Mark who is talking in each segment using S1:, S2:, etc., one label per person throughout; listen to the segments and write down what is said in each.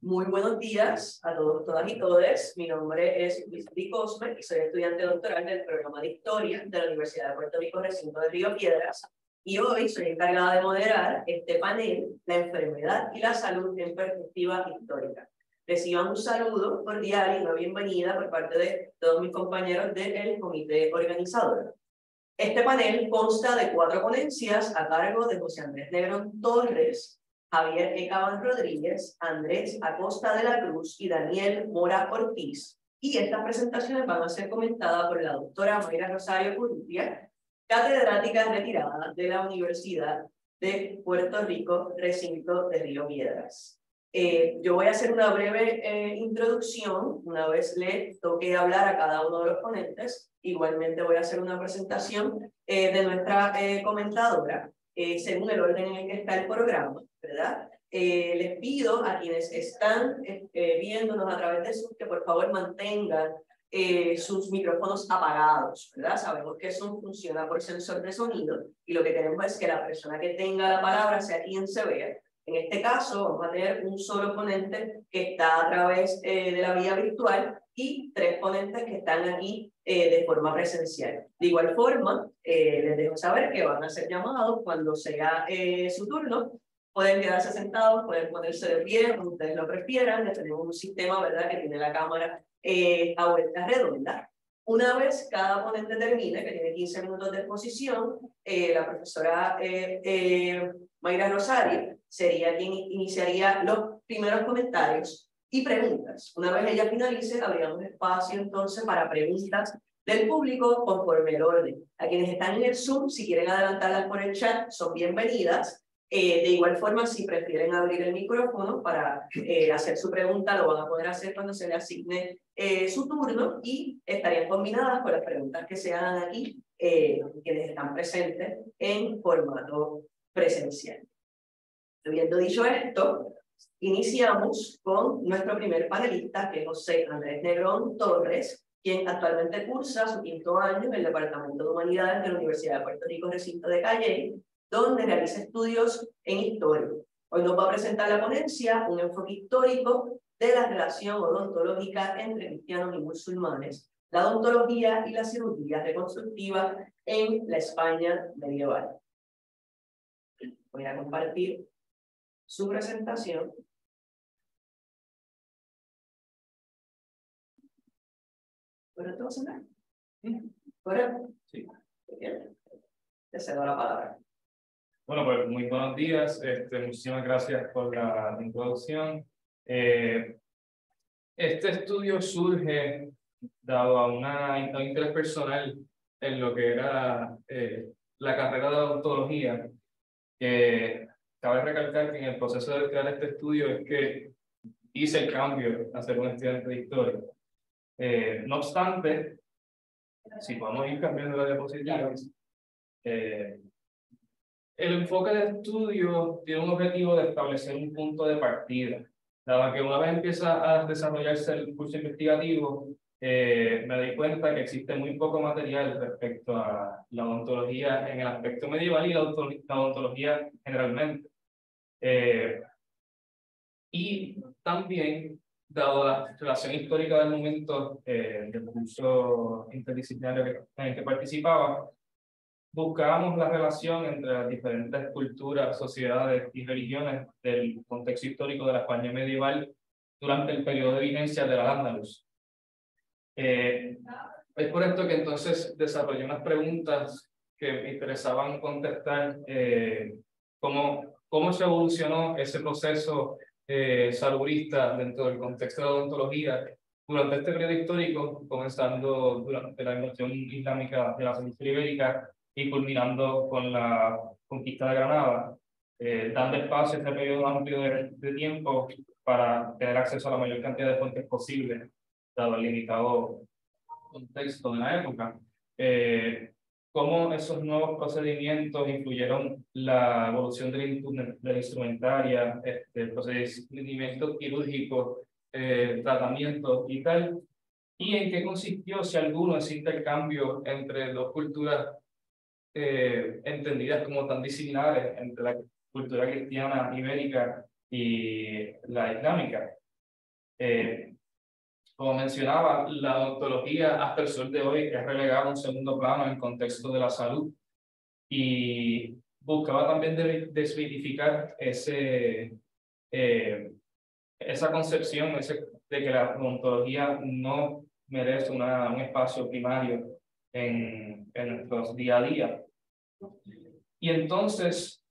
S1: Muy buenos días a todos, todas y todes. Mi nombre es Luis Cosme y soy estudiante doctoral del programa de Historia de la Universidad de Puerto Rico, recinto de Río Piedras. Y hoy soy encargada de moderar este panel, La enfermedad y la salud en perspectiva histórica. Reciban un saludo cordial y una bienvenida por parte de todos mis compañeros del comité organizador. Este panel consta de 4 ponencias a cargo de José Andrés Negrón Torres, Javier Ecaban Rodríguez, Andrés Acosta de la Cruz y Daniel Mora Ortiz. Y estas presentaciones van a ser comentadas por la doctora Mayra Rosario Urrutia, catedrática retirada de la Universidad de Puerto Rico, recinto de Río Piedras. Yo voy a hacer una breve introducción, una vez le toque hablar a cada uno de los ponentes. Igualmente voy a hacer una presentación de nuestra comentadora, según el orden en el que está el programa, ¿verdad? Les pido a quienes están viéndonos a través de Zoom que por favor mantengan sus micrófonos apagados, ¿verdad? Sabemos que Zoom funciona por sensor de sonido y lo que queremos es que la persona que tenga la palabra sea quien se vea. En este caso vamos a tener un solo ponente que está a través de la vía virtual y 3 ponentes que están aquí de forma presencial. De igual forma, les dejo saber que van a ser llamados cuando sea su turno. Pueden quedarse sentados, pueden ponerse de pie, como ustedes lo prefieran. Tenemos un sistema, ¿verdad?, que tiene la cámara a vuelta redonda. Una vez cada ponente termine, que tiene 15 minutos de exposición, la profesora Mayra Rosario sería quien iniciaría los primeros comentarios y preguntas. Una vez ella finalice, habríamos espacio entonces para preguntas del público conforme el orden. A quienes están en el Zoom, si quieren adelantarlas por el chat, son bienvenidas. De igual forma, si prefieren abrir el micrófono para hacer su pregunta, lo van a poder hacer cuando se le asigne su turno y estarían combinadas con las preguntas que se hagan aquí, quienes están presentes en formato presencial. Habiendo dicho esto, iniciamos con nuestro primer panelista, que es José Andrés Negrón Torres, quien actualmente cursa su 5º año en el Departamento de Humanidades de la Universidad de Puerto Rico, recinto de Calley, donde realiza estudios en historia. Hoy nos va a presentar la ponencia, un enfoque histórico de la relación odontológica entre cristianos y musulmanes, la odontología y la cirugía reconstructiva en la España medieval. Voy a compartir su presentación. ¿Puedo todo sonar? ¿Correcto?
S2: Sí.
S1: Bien. Te cedo la palabra.
S2: Bueno, pues muy buenos días. Muchísimas gracias por la introducción. Este estudio surge dado a un interés personal en lo que era la carrera de odontología. Cabe recalcar que en el proceso de crear este estudio es que hice el cambio a ser un estudiante de historia. No obstante, si podemos ir cambiando la diapositiva, el enfoque de estudio tiene un objetivo de establecer un punto de partida. Dado que una vez empieza a desarrollarse el curso investigativo, me doy cuenta que existe muy poco material respecto a la odontología en el aspecto medieval y la odontología generalmente. Y también, dado la relación histórica del momento del curso interdisciplinario en el que participaba, buscábamos la relación entre las diferentes culturas, sociedades y religiones del contexto histórico de la España medieval durante el periodo de vigencia de la Al-Ándalus. Es por esto que entonces desarrollé unas preguntas que me interesaban contestar. ¿Cómo se evolucionó ese proceso salubrista dentro del contexto de la odontología durante este periodo histórico, comenzando durante la invasión islámica de la península ibérica y culminando con la conquista de Granada, dando espacio a este periodo amplio de tiempo para tener acceso a la mayor cantidad de fuentes posible, dado el limitado contexto de la época? ¿Cómo esos nuevos procedimientos influyeron la evolución de la instrumentaria, procedimientos quirúrgicos, tratamientos y tal? ¿Y en qué consistió, si alguno, ese intercambio entre dos culturas entendidas como tan disciplinares, entre la cultura cristiana ibérica y la islámica. Como mencionaba, la odontología hasta el sol de hoy es relegada a un segundo plano en el contexto de la salud y buscaba también desmitificar esa concepción de que la odontología no merece un espacio primario en nuestros día a día. Y entonces,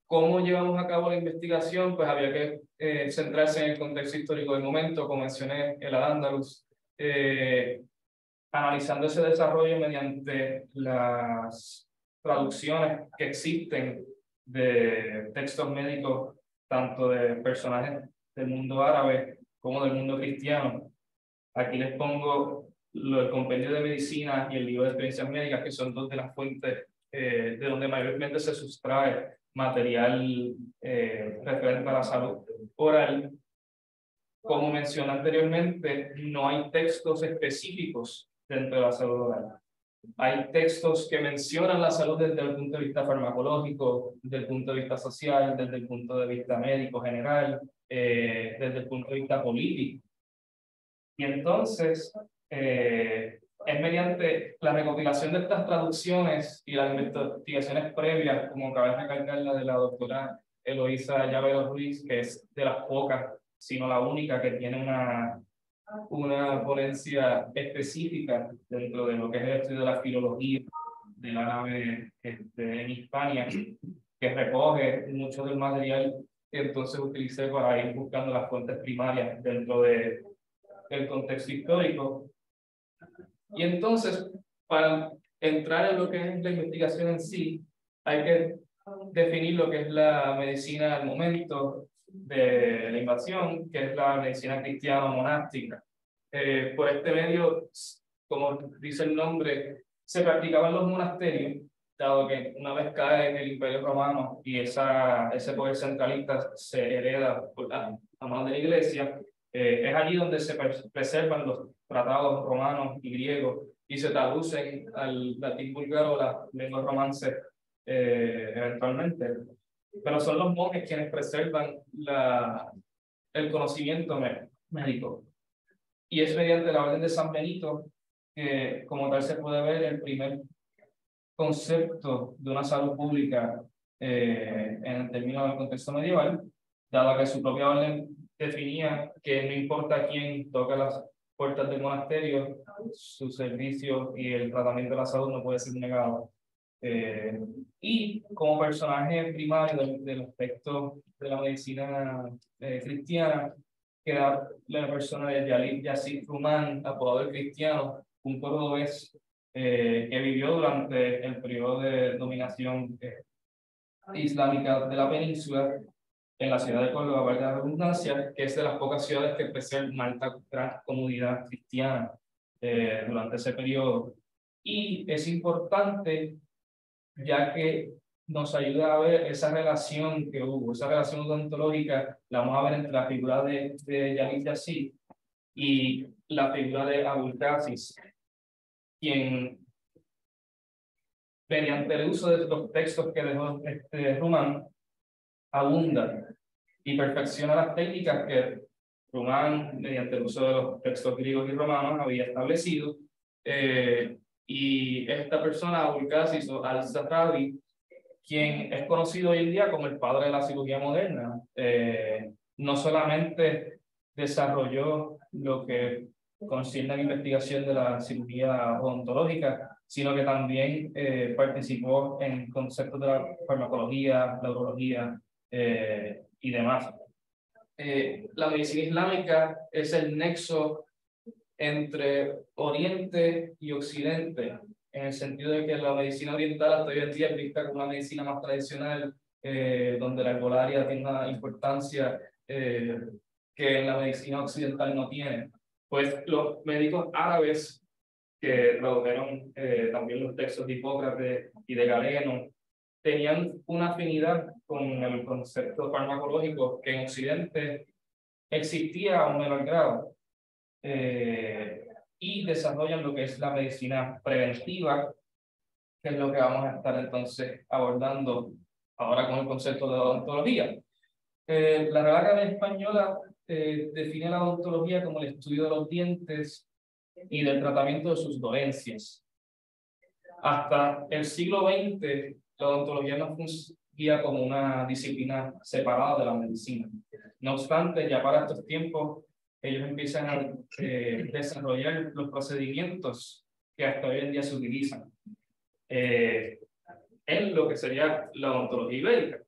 S2: ¿cómo llevamos a cabo la investigación? Pues había que centrarse en el contexto histórico del momento, como mencioné, el Al-Ándalus, analizando ese desarrollo mediante las traducciones que existen de textos médicos, tanto de personajes del mundo árabe como del mundo cristiano. Aquí les pongo el compendio de medicina y el libro de experiencias médicas, que son dos de las fuentes de donde mayormente se sustrae material referente a la salud oral. Como mencioné anteriormente, no hay textos específicos dentro de la salud oral. Hay textos que mencionan la salud desde el punto de vista farmacológico, desde el punto de vista social, desde el punto de vista médico general, desde el punto de vista político. Y entonces, es mediante la recopilación de estas traducciones y las investigaciones previas, como cabe recalcar la de la doctora Eloísa Llavero Ruiz, que es de las pocas, sino la única que tiene una ponencia específica dentro de lo que es el estudio de la filología del árabe en Hispania, que recoge mucho del material que entonces utilicé para ir buscando las fuentes primarias dentro del contexto histórico. Y entonces, para entrar en lo que es la investigación en sí, hay que definir lo que es la medicina al momento de la invasión, que es la medicina cristiana monástica. Por este medio, como dice el nombre, se practicaba en los monasterios, dado que una vez cae el Imperio Romano y ese poder centralista se hereda por la mano de la Iglesia, es allí donde se preservan los tratados romanos y griegos y se traducen al latín búlgaro o las lenguas romances eventualmente. Pero son los monjes quienes preservan el conocimiento médico. Y es mediante la Orden de San Benito que, como tal, se puede ver el primer concepto de una salud pública en el término del contexto medieval, dado que su propia orden definía que no importa quién toca las puertas del monasterio, su servicio y el tratamiento de la salud no puede ser negado. Y como personaje primario del aspecto de la medicina cristiana, queda la persona de Yazid Rumán, apodado el Cristiano, un cordobés que vivió durante el periodo de dominación islámica de la península en la ciudad de Córdoba, valga la redundancia, que es de las pocas ciudades que preservan una alta gran comunidad cristiana durante ese periodo. Y es importante, ya que nos ayuda a ver esa relación que hubo, esa relación odontológica, la vamos a ver entre la figura de Yazid y la figura de Abul Qasis, quien, mediante el uso de los textos que dejó Rumán, abunda y perfecciona las técnicas que Rumán, mediante el uso de los textos griegos y romanos, había establecido. Y esta persona, Abul Qasis o Al-Zatrabi, quien es conocido hoy en día como el padre de la cirugía moderna, no solamente desarrolló lo que concierne a la investigación de la cirugía odontológica, sino que también participó en conceptos de la farmacología, la urología y demás. La medicina islámica es el nexo entre Oriente y Occidente, en el sentido de que la medicina oriental hasta hoy en día es vista como una medicina más tradicional, donde la herbolaria tiene una importancia que en la medicina occidental no tiene. Pues los médicos árabes que tradujeron también los textos de Hipócrates y de Galeno, tenían una afinidad con el concepto farmacológico que en Occidente existía a un menor grado. Y desarrollan lo que es la medicina preventiva, que es lo que vamos a estar entonces abordando ahora con el concepto de odontología. La Real Academia Española define la odontología como el estudio de los dientes y del tratamiento de sus dolencias. Hasta el siglo XX, la odontología no fungía como una disciplina separada de la medicina. No obstante, ya para estos tiempos, ellos empiezan a desarrollar los procedimientos que hasta hoy en día se utilizan en lo que sería la odontología ibérica.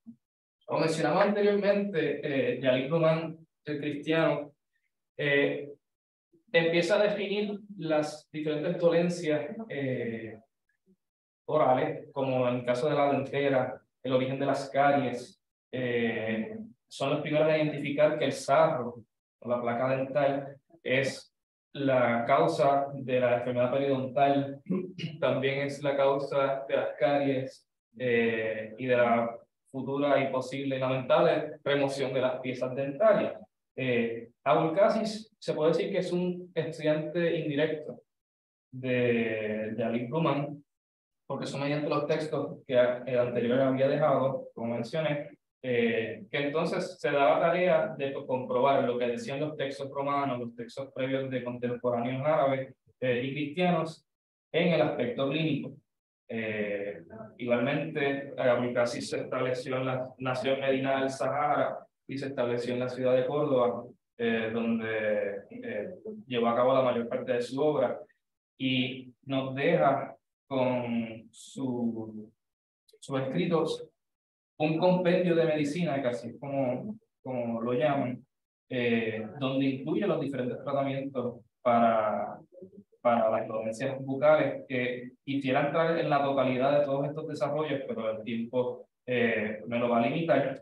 S2: Como mencionaba anteriormente, Jalil Rumán, el cristiano, empieza a definir las diferentes dolencias orales, como en el caso de la dentera, el origen de las caries. Son los primeros a identificar que el sarro o la placa dental es la causa de la enfermedad periodontal, también es la causa de las caries y de la futura y posible y lamentable remoción de las piezas dentarias. Abulcasis se puede decir que es un estudiante indirecto de Jalil Rumán, porque son mediante los textos que el anterior había dejado, como mencioné, que entonces se daba tarea de comprobar lo que decían los textos romanos, los textos previos de contemporáneos árabes y cristianos en el aspecto clínico. Igualmente, Abulcasis se estableció en la nación Medina del Sahara y se estableció en la ciudad de Córdoba, donde llevó a cabo la mayor parte de su obra, y nos deja con sus escritos un compendio de medicina, casi es como lo llaman, donde incluye los diferentes tratamientos para las dolencias bucales, que quisiera entrar en la totalidad de todos estos desarrollos, pero el tiempo me lo va a limitar.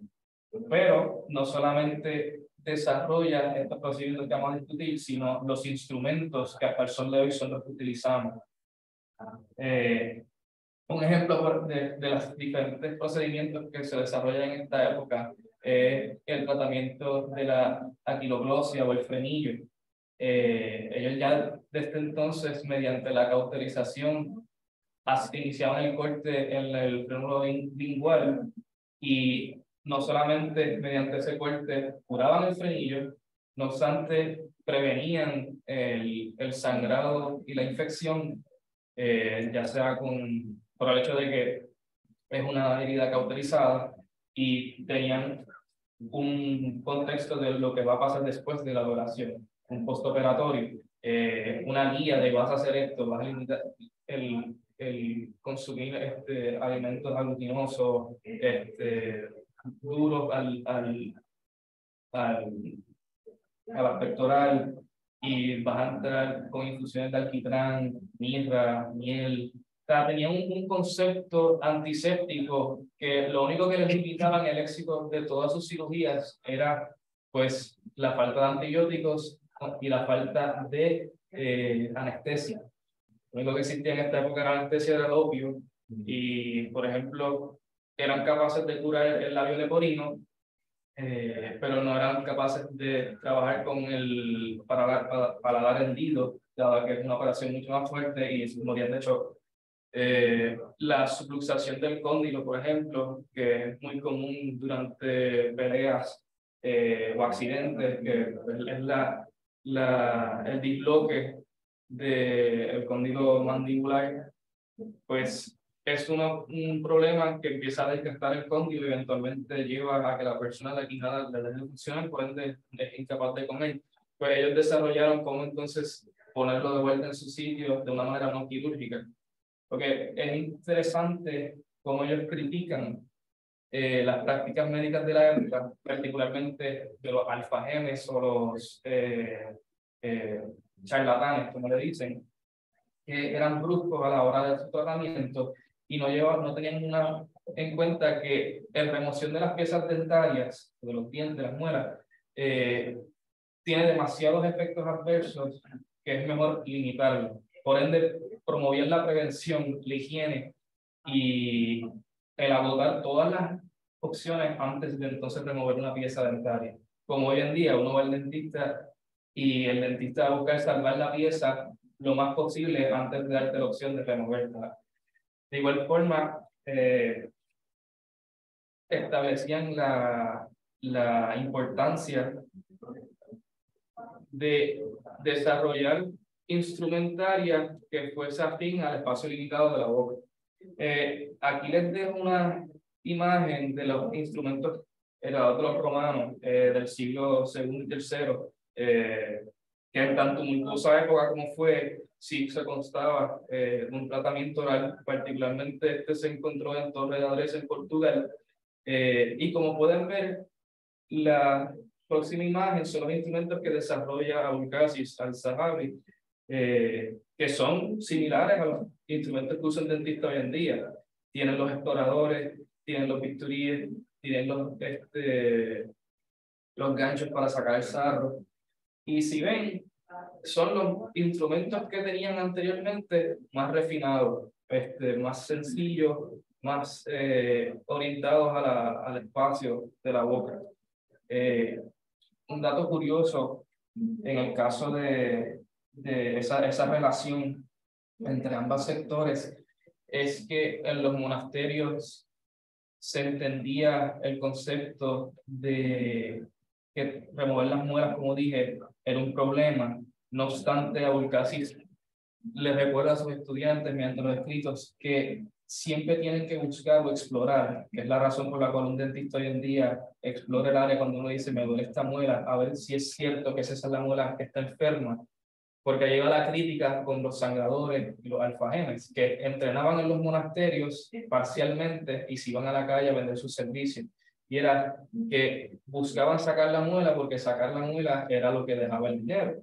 S2: Pero no solamente desarrolla estos procedimientos que vamos a discutir, sino los instrumentos que hasta el sol de hoy son los que utilizamos. Un ejemplo de los diferentes procedimientos que se desarrollan en esta época es el tratamiento de la aquiloglosia o el frenillo. Ellos ya desde entonces, mediante la cauterización, iniciaban el corte en el frénulo lingual, y no solamente mediante ese corte curaban el frenillo, no obstante prevenían el sangrado y la infección, ya sea por el hecho de que es una herida cauterizada, y tenían un contexto de lo que va a pasar después de la operación, un postoperatorio, una guía de vas a hacer esto, vas a limitar el consumir alimentos aglutinosos, duros al aspecto oral, y vas a entrar con infusiones de alquitrán, mirra, miel. O sea, tenía un concepto antiséptico que lo único que les limitaba en el éxito de todas sus cirugías era pues la falta de antibióticos y la falta de anestesia. Lo único que existía en esta época era la anestesia, era el opio, y por ejemplo eran capaces de curar el labio leporino, pero no eran capaces de trabajar con el paladar hendido, dado que es una operación mucho más fuerte y morían de shock. La subluxación del cóndilo, por ejemplo, que es muy común durante peleas o accidentes, que es el disloque del cóndilo mandibular, pues es un problema que empieza a desgastar el cóndilo y eventualmente lleva a que la persona de quijada le deje de funcionar, por ende es incapaz de comer. Pues ellos desarrollaron cómo entonces ponerlo de vuelta en su sitio de una manera no quirúrgica. Porque es interesante cómo ellos critican las prácticas médicas de la época, particularmente de los alfagemes o los charlatanes, como le dicen, que eran bruscos a la hora de su tratamiento y no tenían en cuenta que la remoción de las piezas dentarias, de los dientes, de las muelas, tiene demasiados efectos adversos que es mejor limitarlo. Por ende, promovían la prevención, la higiene y el agotar todas las opciones antes de entonces remover una pieza dentaria. Como hoy en día uno va al dentista y el dentista va a buscar salvar la pieza lo más posible antes de darte la opción de removerla. De igual forma, establecían la importancia de desarrollar instrumentaria que fuese afín al espacio limitado de la boca. Aquí les dejo una imagen de los instrumentos heredados de los romanos del siglo II y III, que en tan tumultuosa época como fue, sí se constaba de un tratamiento oral. Particularmente este se encontró en Torre de Adres en Portugal, y como pueden ver, la próxima imagen son los instrumentos que desarrolla Abulcasis al-Zahawi, que son similares a los instrumentos que usan dentistas hoy en día. Tienen los exploradores, tienen los bisturíes, tienen los ganchos para sacar el sarro. Y si ven, son los instrumentos que tenían anteriormente más refinados, más sencillos, más orientados al espacio de la boca. Un dato curioso en el caso de esa relación entre ambos sectores es que en los monasterios se entendía el concepto de que remover las muelas, como dije, era un problema. No obstante, Abulcasis le recuerda a sus estudiantes mediante los escritos que siempre tienen que buscar o explorar, que es la razón por la cual un dentista hoy en día explora el área cuando uno dice me duele esta muela, a ver si es cierto que esa es la muela que está enferma, porque ahí va la crítica con los sangradores y los alfajemes, que entrenaban en los monasterios parcialmente y se iban a la calle a vender sus servicios. Y era que buscaban sacar la muela porque sacar la muela era lo que dejaba el dinero.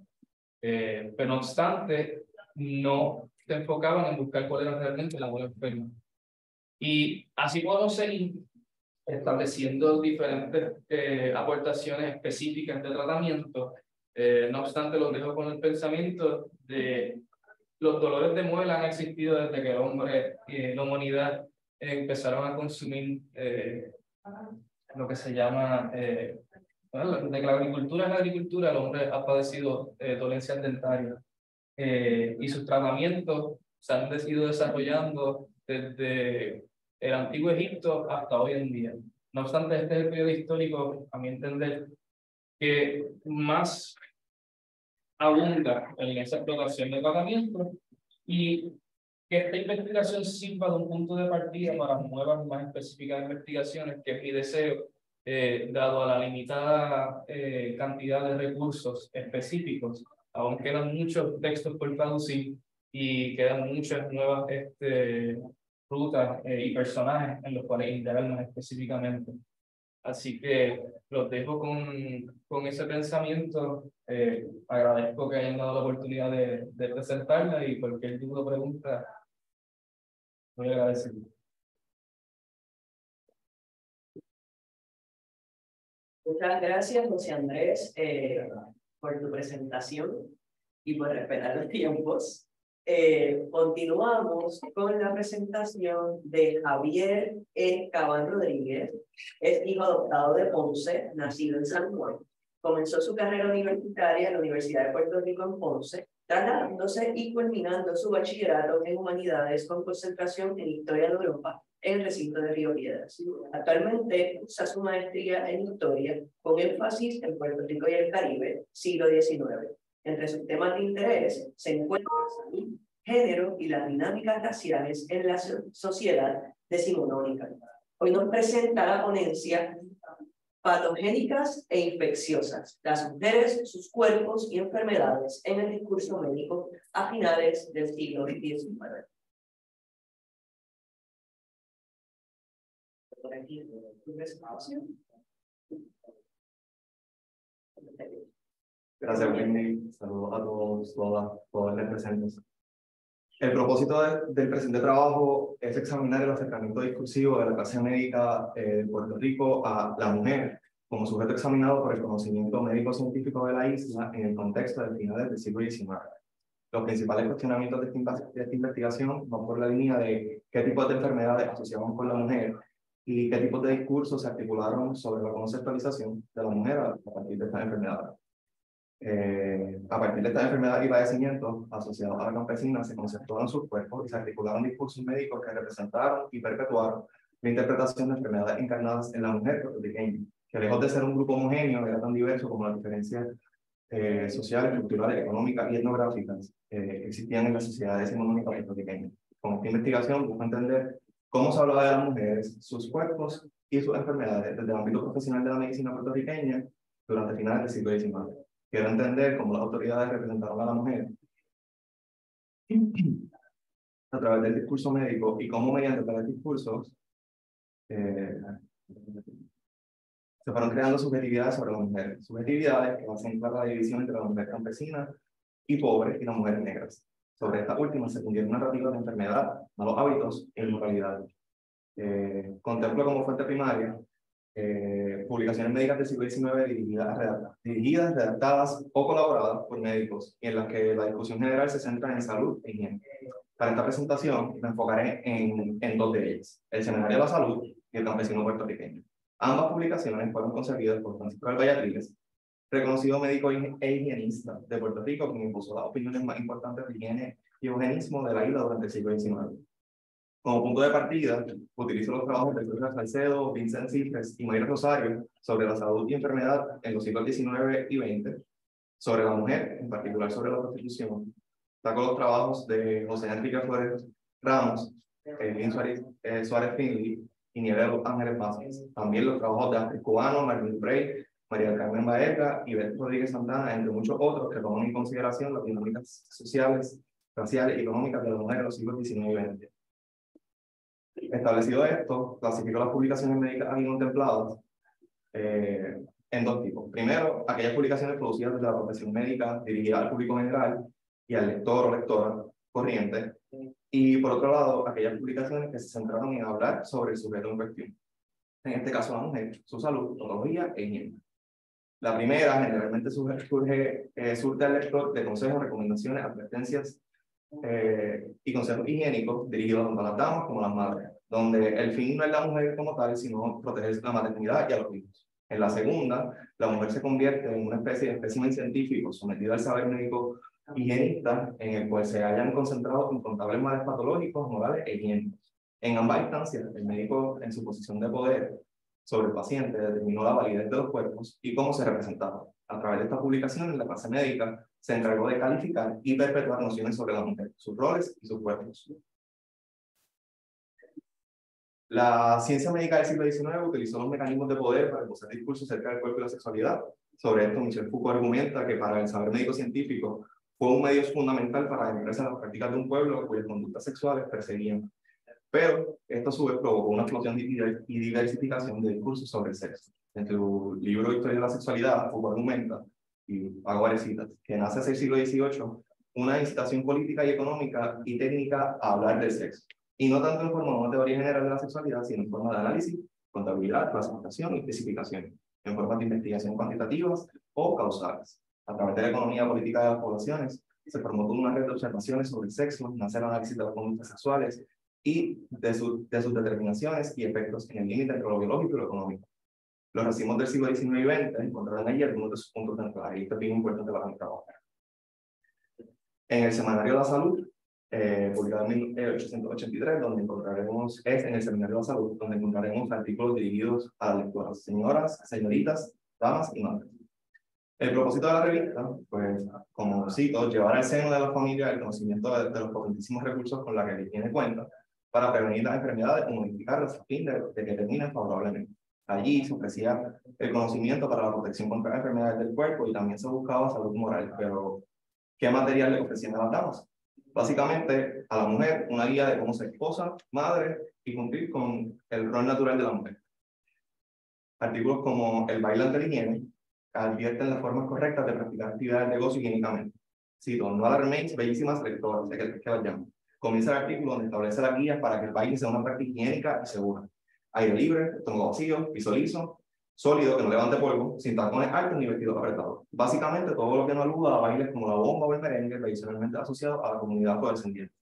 S2: Pero no obstante, no se enfocaban en buscar cuál era realmente la muela enferma. Y así podemos seguir estableciendo diferentes aportaciones específicas de tratamiento. No obstante, los dejo con el pensamiento de los dolores de muela han existido desde que el hombre y la humanidad empezaron a consumir lo que se llama, bueno, desde que la agricultura es la agricultura, el hombre ha padecido dolencias dentarias, y sus tratamientos se han ido desarrollando desde el antiguo Egipto hasta hoy en día. No obstante, este es el periodo histórico, a mi entender, que más abunda en esa explotación de tratamientos, y que esta investigación sirva de un punto de partida para nuevas y más específicas investigaciones, que es mi deseo, dado a la limitada cantidad de recursos específicos. Aún quedan muchos textos por traducir y quedan muchas nuevas rutas y personajes en los cuales indagar más específicamente. Así que los dejo con ese pensamiento. Agradezco que hayan dado la oportunidad de presentarla, y cualquier duda o pregunta, muy agradecido.
S1: Muchas gracias, José Andrés, por tu presentación y por respetar los tiempos. Continuamos con la presentación de Javier E. Cabán Rodríguez. Es hijo adoptado de Ponce, nacido en San Juan. Comenzó su carrera universitaria en la Universidad de Puerto Rico en Ponce, trasladándose y culminando su bachillerato en Humanidades con concentración en Historia de Europa en el recinto de Río Piedras. Actualmente cursa su maestría en Historia con énfasis en Puerto Rico y el Caribe, siglo XIX. Entre sus temas de interés se encuentran salud, género y las dinámicas raciales en la sociedad decimonónica. Hoy nos presenta la ponencia Patogénicas e infecciosas, las mujeres, sus cuerpos y enfermedades en el discurso médico a finales del siglo XIX. Por aquí,
S3: gracias, Wendy. Saludos a todos, todas las presentes. El propósito del presente trabajo es examinar el acercamiento discursivo de la clase médica de Puerto Rico a la mujer como sujeto examinado por el conocimiento médico-científico de la isla en el contexto de finales del siglo XIX. Los principales cuestionamientos de esta investigación van por la línea de qué tipos de enfermedades asociamos con la mujer y qué tipos de discursos se articularon sobre la conceptualización de la mujer a partir de estas enfermedades. A partir de estas enfermedades y padecimientos asociados a la campesina, se conceptuaron sus cuerpos y se articularon discursos médicos que representaron y perpetuaron la interpretación de enfermedades encarnadas en la mujer puertorriqueña, que lejos de ser un grupo homogéneo, era tan diverso como las diferencias sociales, culturales, económicas y etnográficas que existían en las sociedades económicas puertorriqueñas. Con esta investigación busco entender cómo se hablaba de las mujeres, sus cuerpos y sus enfermedades desde el ámbito profesional de la medicina puertorriqueña durante finales del siglo XIX. Quiero entender cómo las autoridades representaron a la mujer a través del discurso médico y cómo mediante tales discursos se fueron creando subjetividades sobre la mujer, subjetividades que hacen clara la división entre la mujer campesina y pobre y las mujeres negras. Sobre estas últimas se fundieron narrativas de enfermedad, malos hábitos e inmoralidad. Contemplo como fuente primaria publicaciones médicas del siglo XIX dirigidas, redactadas o colaboradas por médicos, y en las que la discusión general se centra en salud e higiene. Para esta presentación me enfocaré en dos de ellas, el Seminario de la Salud y el Campesino Puertorriqueño. Ambas publicaciones fueron concebidas por Francisco del Valle Atriles, reconocido médico e higienista de Puerto Rico, quien impuso las opiniones más importantes de higiene y eugenismo de la isla durante el siglo XIX. Como punto de partida, utilizo los trabajos de Cruz Salcedo, Vincent Cifres y Mayra Rosario sobre la salud y enfermedad en los siglos XIX y XX, sobre la mujer, en particular sobre la prostitución. Saco los trabajos de José Enrique Flores Ramos, Lynn Suárez Finley y Nieves Ángeles Vázquez. También los trabajos de Astrid Cubano, Martín Frey, María del Carmen Baerga y Beth Rodríguez Santana, entre muchos otros que toman en consideración las dinámicas sociales, raciales y económicas de la mujer en los siglos XIX y XX. Establecido esto, clasifico las publicaciones médicas aquí contempladas en dos tipos. Primero, aquellas publicaciones producidas desde la profesión médica dirigidas al público general y al lector o lectora corriente. Y por otro lado, aquellas publicaciones que se centraron en hablar sobre el sujeto en cuestión. En este caso, la mujer, su salud, patología e higiene. La primera generalmente surte al lector de consejos, recomendaciones, advertencias y consejos higiénicos dirigidos tanto a las damas como a las madres, donde el fin no es la mujer como tal, sino proteger la maternidad y a los hijos. En la segunda, la mujer se convierte en una especie de espécimen científico sometido al saber médico higienista, en el cual se hayan concentrado incontables males patológicos, morales e higiénicos. En ambas instancias, el médico, en su posición de poder sobre el paciente, determinó la validez de los cuerpos y cómo se representaban. A través de esta publicación, la clase médica se encargó de calificar y perpetuar nociones sobre la mujer, sus roles y sus cuerpos. La ciencia médica del siglo XIX utilizó los mecanismos de poder para impulsar discursos acerca del cuerpo y la sexualidad. Sobre esto, Michel Foucault argumenta que para el saber médico científico fue un medio fundamental para defenderse de las prácticas de un pueblo cuyas conductas sexuales perseguían. Pero esto a su vez provocó una explosión y diversificación de discursos sobre el sexo. En su libro Historia de la Sexualidad, Foucault argumenta, y hago varias citas, que nace hacia el siglo XVIII una incitación política y económica y técnica a hablar del sexo. Y no tanto en forma de una teoría general de la sexualidad, sino en forma de análisis, contabilidad, clasificación y especificación, en formas de investigación cuantitativas o causales. A través de la economía política de las poblaciones, se formó toda una red de observaciones sobre el sexo, nace el análisis de las conductas sexuales y de sus determinaciones y efectos en el límite entre lo biológico y lo económico. Los racimos del siglo XIX y XX encontrarán allí algunos de sus puntos centrales, y esto es bien importante para mi trabajo. En el Semanario de la Salud, publicado en 1883, donde encontraremos, en el Seminario de la Salud, donde encontraremos artículos dirigidos a las lectoras, señoras, señoritas, damas y madres. El propósito de la revista, pues, como cito, llevar al seno de la familia el conocimiento de los potentísimos recursos con los que tiene cuenta para prevenir las enfermedades o modificarlas a fin de que terminen favorablemente. Allí se ofrecía el conocimiento para la protección contra las enfermedades del cuerpo y también se buscaba salud moral, pero ¿qué material le ofrecían a las damas? Básicamente, a la mujer, una guía de cómo ser esposa, madre y cumplir con el rol natural de la mujer. Artículos como el baile ante la higiene advierten las formas correctas de practicar actividades de gozo higiénicamente. Cito, no alarméis, bellísimas lectoras, que las llamo. Comienza el artículo donde establece las guías para que el baile sea una práctica higiénica y segura. Aire libre, estómago vacío, piso liso, sólido, que no levante polvo, sin tacones altos ni vestidos apretados. Básicamente, todo lo que no aluda a bailes como la bomba o el merengue, tradicionalmente asociado a la comunidad afrodescendiente.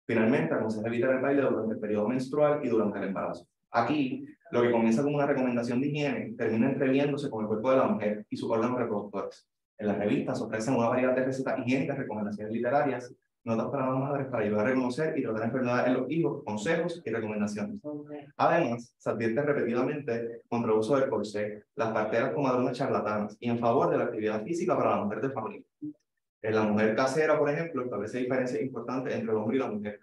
S3: Finalmente, aconseja evitar el baile durante el periodo menstrual y durante el embarazo. Aquí, lo que comienza como una recomendación de higiene termina entreviéndose con el cuerpo de la mujer y sus órganos reproductores. En las revistas ofrecen una variedad de recetas higiénicas, recomendaciones literarias, notas para las madres para ayudar a reconocer y tratar enfermedades en los hijos, consejos y recomendaciones. Además, se advierte repetidamente contra el uso del corsé, las parteras como madronas charlatanas y en favor de la actividad física para la mujer de familia. En la mujer casera, por ejemplo, establece diferencias importantes entre el hombre y la mujer.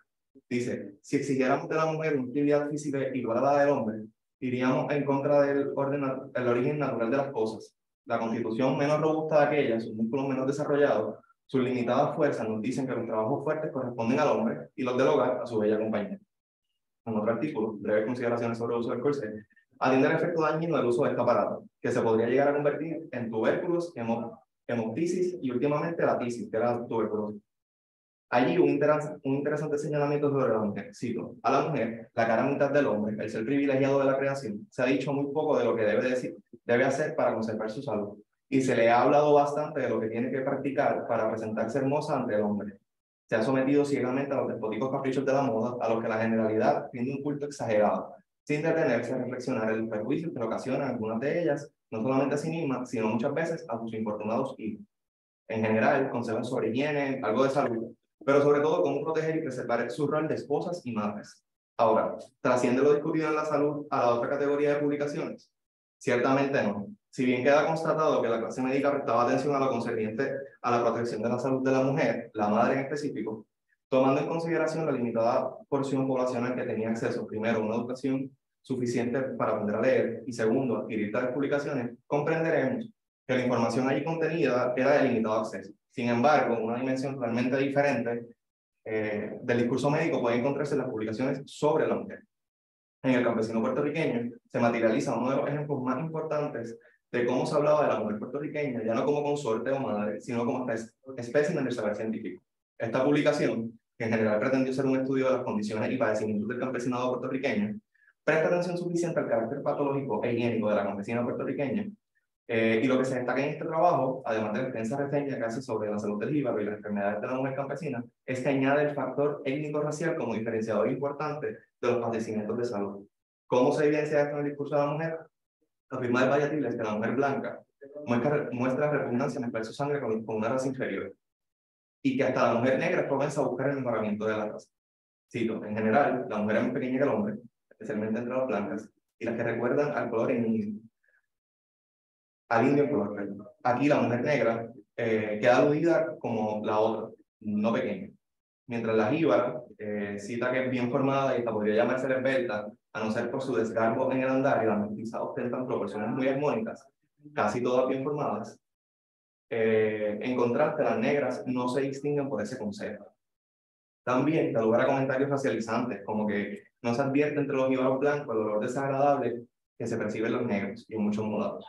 S3: Dice, si exigiéramos de la mujer una actividad física igual a la del hombre, iríamos en contra del origen natural de las cosas. La constitución menos robusta de aquella, sus músculos menos desarrollados, sus limitadas fuerzas nos dicen que los trabajos fuertes corresponden al hombre y los del hogar a su bella compañera. En otro artículo, breves consideraciones sobre el uso del corsé, atiende el efecto dañino del uso de este aparato, que se podría llegar a convertir en tubérculos, hemoptisis y últimamente la tisis, que era tuberculosis. Allí un interesante señalamiento sobre la mujer. Cito, a la mujer, la cara mitad del hombre, el ser privilegiado de la creación, se ha dicho muy poco de lo que debe hacer para conservar su salud. Y se le ha hablado bastante de lo que tiene que practicar para presentarse hermosa ante el hombre. Se ha sometido ciegamente a los despóticos caprichos de la moda, a los que la generalidad tiene un culto exagerado, sin detenerse a reflexionar en los perjuicios que le ocasionan algunas de ellas, no solamente a sí mismas, sino muchas veces a sus infortunados hijos. En general, consejos sobre higiene, algo de salud, pero sobre todo cómo proteger y preservar su rol de esposas y madres. Ahora, ¿trasciende lo discutido en la salud a la otra categoría de publicaciones? Ciertamente no. Si bien queda constatado que la clase médica prestaba atención a lo concerniente a la protección de la salud de la mujer, la madre en específico, tomando en consideración la limitada porción poblacional que tenía acceso, primero, a una educación suficiente para aprender a leer y segundo, adquirir tales publicaciones, comprenderemos que la información allí contenida era de limitado acceso. Sin embargo, una dimensión realmente diferente del discurso médico puede encontrarse en las publicaciones sobre la mujer. En el campesino puertorriqueño se materializa uno de los ejemplos más importantes de cómo se hablaba de la mujer puertorriqueña, ya no como consorte o madre, sino como espécimen del saber científico. Esta publicación, que en general pretendió ser un estudio de las condiciones y padecimientos del campesinado puertorriqueño, presta atención suficiente al carácter patológico e higiénico de la campesina puertorriqueña. Y lo que se destaca en este trabajo, además de la extensa reseña que hace sobre la salud del jíbaro y las enfermedades de la mujer campesina, es que añade el factor étnico-racial como diferenciador importante de los padecimientos de salud. ¿Cómo se evidencia esto en el discurso de la mujer? La firma del Vallatil es que la mujer blanca muestra repugnancia en mezclar su sangre con una raza inferior y que hasta la mujer negra es propensa a buscar el mejoramiento de la raza. Cito, en general, la mujer es más pequeña que el hombre, especialmente entre las blancas, y las que recuerdan al color en al indio en color. Aquí la mujer negra queda aludida como la otra, no pequeña. Mientras la jíbara cita que es bien formada y hasta podría llamarse esbelta, a no ser por su desgarbo en el andar y las mestizas ostentan proporciones muy armónicas, casi todas bien formadas. En contraste, las negras no se distinguen por ese concepto. También da lugar a comentarios racializantes, como que no se advierte entre los jíbaros blancos el olor desagradable que se percibe en los negros y en muchos mulatos.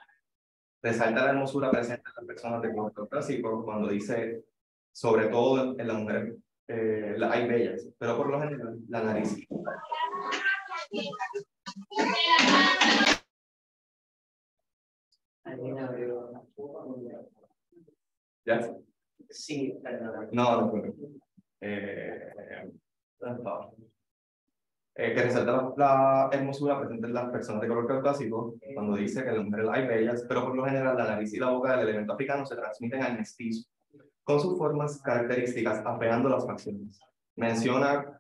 S3: Resalta la hermosura presente en las personas de color caucásico cuando dice, sobre todo en la mujer, hay bellas, pero por lo general la nariz. ¿Ya?
S1: Sí, perdón.
S3: No. Que resalta la hermosura presente en las personas de color caucásico cuando dice que en las mujeres hay bellas, pero por lo general la nariz y la boca del elemento africano se transmiten al mestizo, con sus formas características, afeando las facciones. Menciona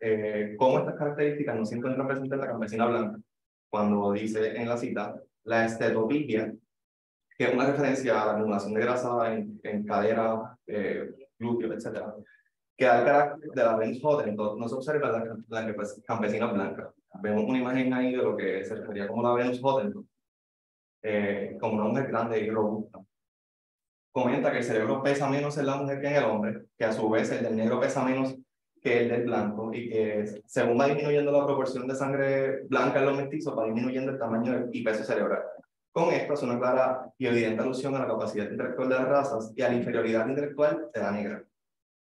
S3: cómo estas características no se encuentran presentes en la campesina blanca, cuando dice en la cita, la estetopigia, que es una referencia a la acumulación de grasa en cadera, glúteo, etc., que da el carácter de la Venus Hottentot, no se observa la campesina blanca. Vemos una imagen ahí de lo que se refería como la Venus Hottentot, como una mujer grande y robusta. Comenta que el cerebro pesa menos en la mujer que en el hombre, que a su vez el del negro pesa menos que el del blanco, y que según va disminuyendo la proporción de sangre blanca en los mestizos, va disminuyendo el tamaño y peso cerebral. Con esto es una clara y evidente alusión a la capacidad intelectual de las razas y a la inferioridad intelectual de la negra.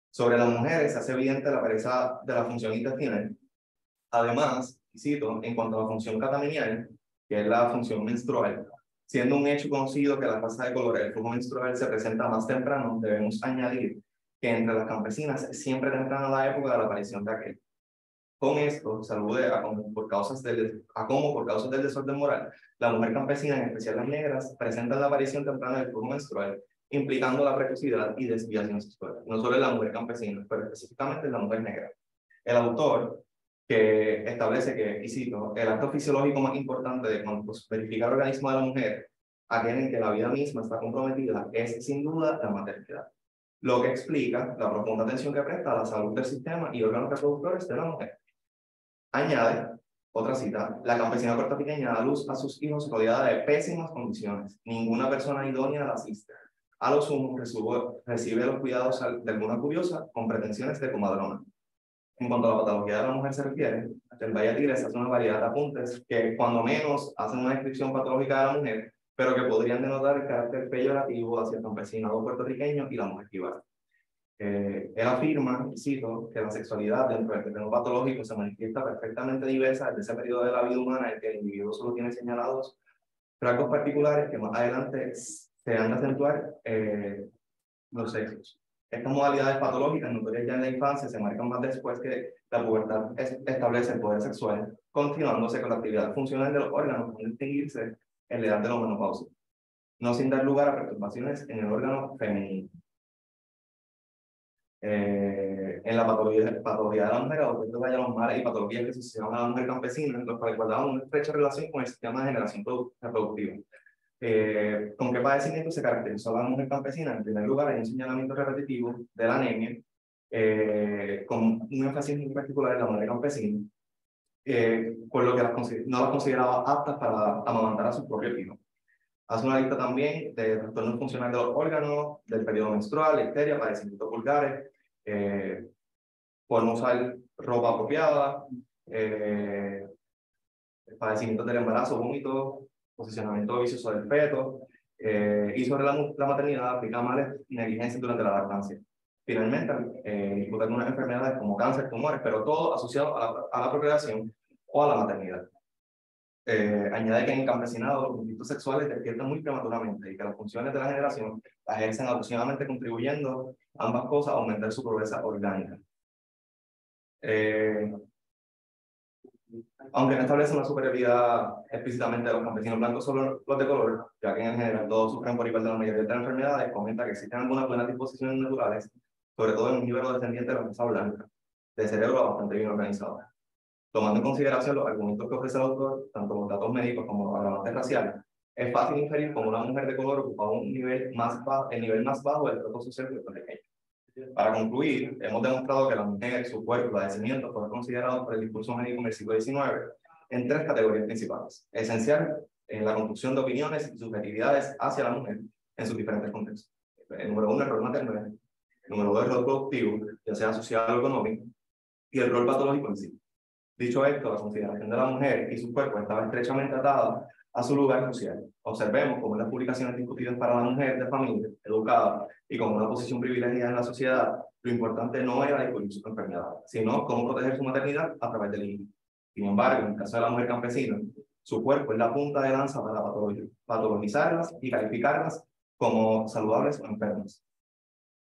S3: Sobre las mujeres se hace evidente la pereza de la función intestinal. Además, y cito, en cuanto a la función catamenial, que es la función menstrual, siendo un hecho conocido que la raza de color el flujo menstrual se presenta más temprano, debemos añadir que entre las campesinas es siempre temprana la época de la aparición de aquel. Con esto, se alude a cómo por causas del desorden moral, la mujer campesina, en especial las negras, presentan la aparición temprana del flujo menstrual, implicando la precocidad y desviación sexual, no solo en la mujer campesina, pero específicamente en la mujer negra. El autor, que establece que, y cito, el acto fisiológico más importante de cuando se verifica el organismo de la mujer, aquel en que la vida misma está comprometida, es sin duda la maternidad, lo que explica la profunda atención que presta a la salud del sistema y órganos reproductores de la mujer. Añade, otra cita, la campesina puertorriqueña da luz a sus hijos rodeada de pésimas condiciones. Ninguna persona idónea la asiste. A lo sumo recibe los cuidados de alguna curiosa con pretensiones de comadrona. En cuanto a la patología de la mujer se refiere, el Valle Tigres hace una variedad de apuntes que, cuando menos, hacen una descripción patológica de la mujer, pero que podrían denotar el carácter peyorativo hacia el campesinado puertorriqueño y la mujer tribal. Él afirma, cito, que la sexualidad dentro del terreno patológico se manifiesta perfectamente diversa desde ese periodo de la vida humana en el que el individuo solo tiene señalados rasgos particulares que más adelante se han de acentuar los sexos. Estas modalidades patológicas, notorias ya en la infancia, se marcan más después que la pubertad establece el poder sexual, continuándose con la actividad funcional de los órganos, con distinguirse en la edad de la menopausia, no sin dar lugar a perturbaciones en el órgano femenino. En la patología de la mujer, los efectos de los males y patologías que sucedieron a la mujer campesina, los cuales guardaban una estrecha relación con el sistema de generación reproductiva. ¿Con qué padecimiento se caracterizó la mujer campesina? En primer lugar, hay un señalamiento repetitivo de la anemia, con un énfasis muy particular en la mujer campesina, por lo que no las consideraba aptas para amamantar a su propio hijo. Hace una lista también de trastornos funcionales de los órganos, del periodo menstrual, icteria, padecimientos vulgares, por no usar ropa apropiada, padecimientos del embarazo, vómito, posicionamiento vicioso del feto, y sobre la maternidad aplica males y negligencias durante la lactancia. Finalmente, disputa algunas enfermedades como cáncer, tumores, pero todo asociado a la procreación o a la maternidad. Añade que en el campesinado los conflictos sexuales despiertan muy prematuramente y que las funciones de la generación las ejercen abusivamente, contribuyendo ambas cosas a aumentar su pobreza orgánica. Aunque no establece una superioridad explícitamente de los campesinos blancos sobre los de color, ya que en general todos sufren por igual de la mayoría de las enfermedades, comenta que existen algunas buenas disposiciones naturales, sobre todo en un nivel descendiente de la raza blanca, de cerebro bastante bien organizado. Tomando en consideración los argumentos que ofrece el autor, tanto los datos médicos como los agravantes raciales, es fácil inferir cómo una mujer de color ocupaba el nivel más bajo del trato social puertorriqueño. Para concluir, hemos demostrado que la mujer, su cuerpo y padecimiento fueron considerados por el discurso médico en el siglo XIX en tres categorías principales. Esencial en la construcción de opiniones y subjetividades hacia la mujer en sus diferentes contextos. El número uno, el rol maternal. El número dos, el rol productivo, ya sea social o económico. Y el rol patológico en sí. Dicho esto, la consideración de la mujer y su cuerpo estaba estrechamente atada a su lugar social. Observemos cómo las publicaciones discutidas para la mujer de familia, educada y con una posición privilegiada en la sociedad, lo importante no era descubrir su enfermedad, sino cómo proteger su maternidad a través del hijo. Sin embargo, en el caso de la mujer campesina, su cuerpo es la punta de lanza para patologizarlas y calificarlas como saludables o enfermas.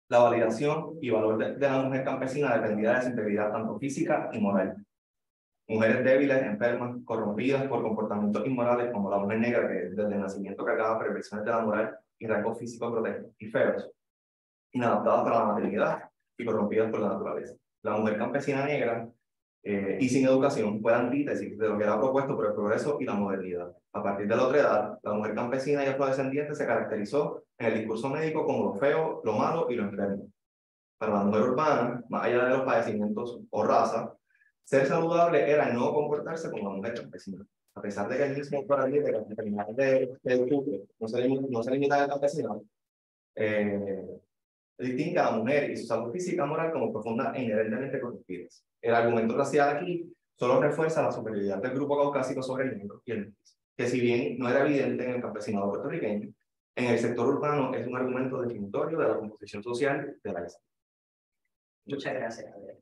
S3: La validación y valor de la mujer campesina dependía de su integridad tanto física y moral. Mujeres débiles, enfermas, corrompidas por comportamientos inmorales como la mujer negra que desde el nacimiento cargaba perversiones de la moral y rasgos físicos grotescos y feos, inadaptadas para la maternidad y corrompidas por la naturaleza. La mujer campesina negra y sin educación fue antítesis de lo que era propuesto por el progreso y la modernidad. A partir de la otra edad, la mujer campesina y afrodescendiente se caracterizó en el discurso médico como lo feo, lo malo y lo enfermo. Para la mujer urbana, más allá de los padecimientos o raza, ser saludable era no comportarse como una mujer campesina. A pesar de que el mismo paradigma de las enfermedades del fútbol no se limita al campesino, distingue a la mujer y su salud física y moral como profundas e inherentemente corrompidas. El argumento racial aquí solo refuerza la superioridad del grupo caucásico sobre el negro y el mestizo, que si bien no era evidente en el campesinado puertorriqueño, en el sector urbano es un argumento definitorio de la composición social de la isla.
S1: Muchas gracias, Javier.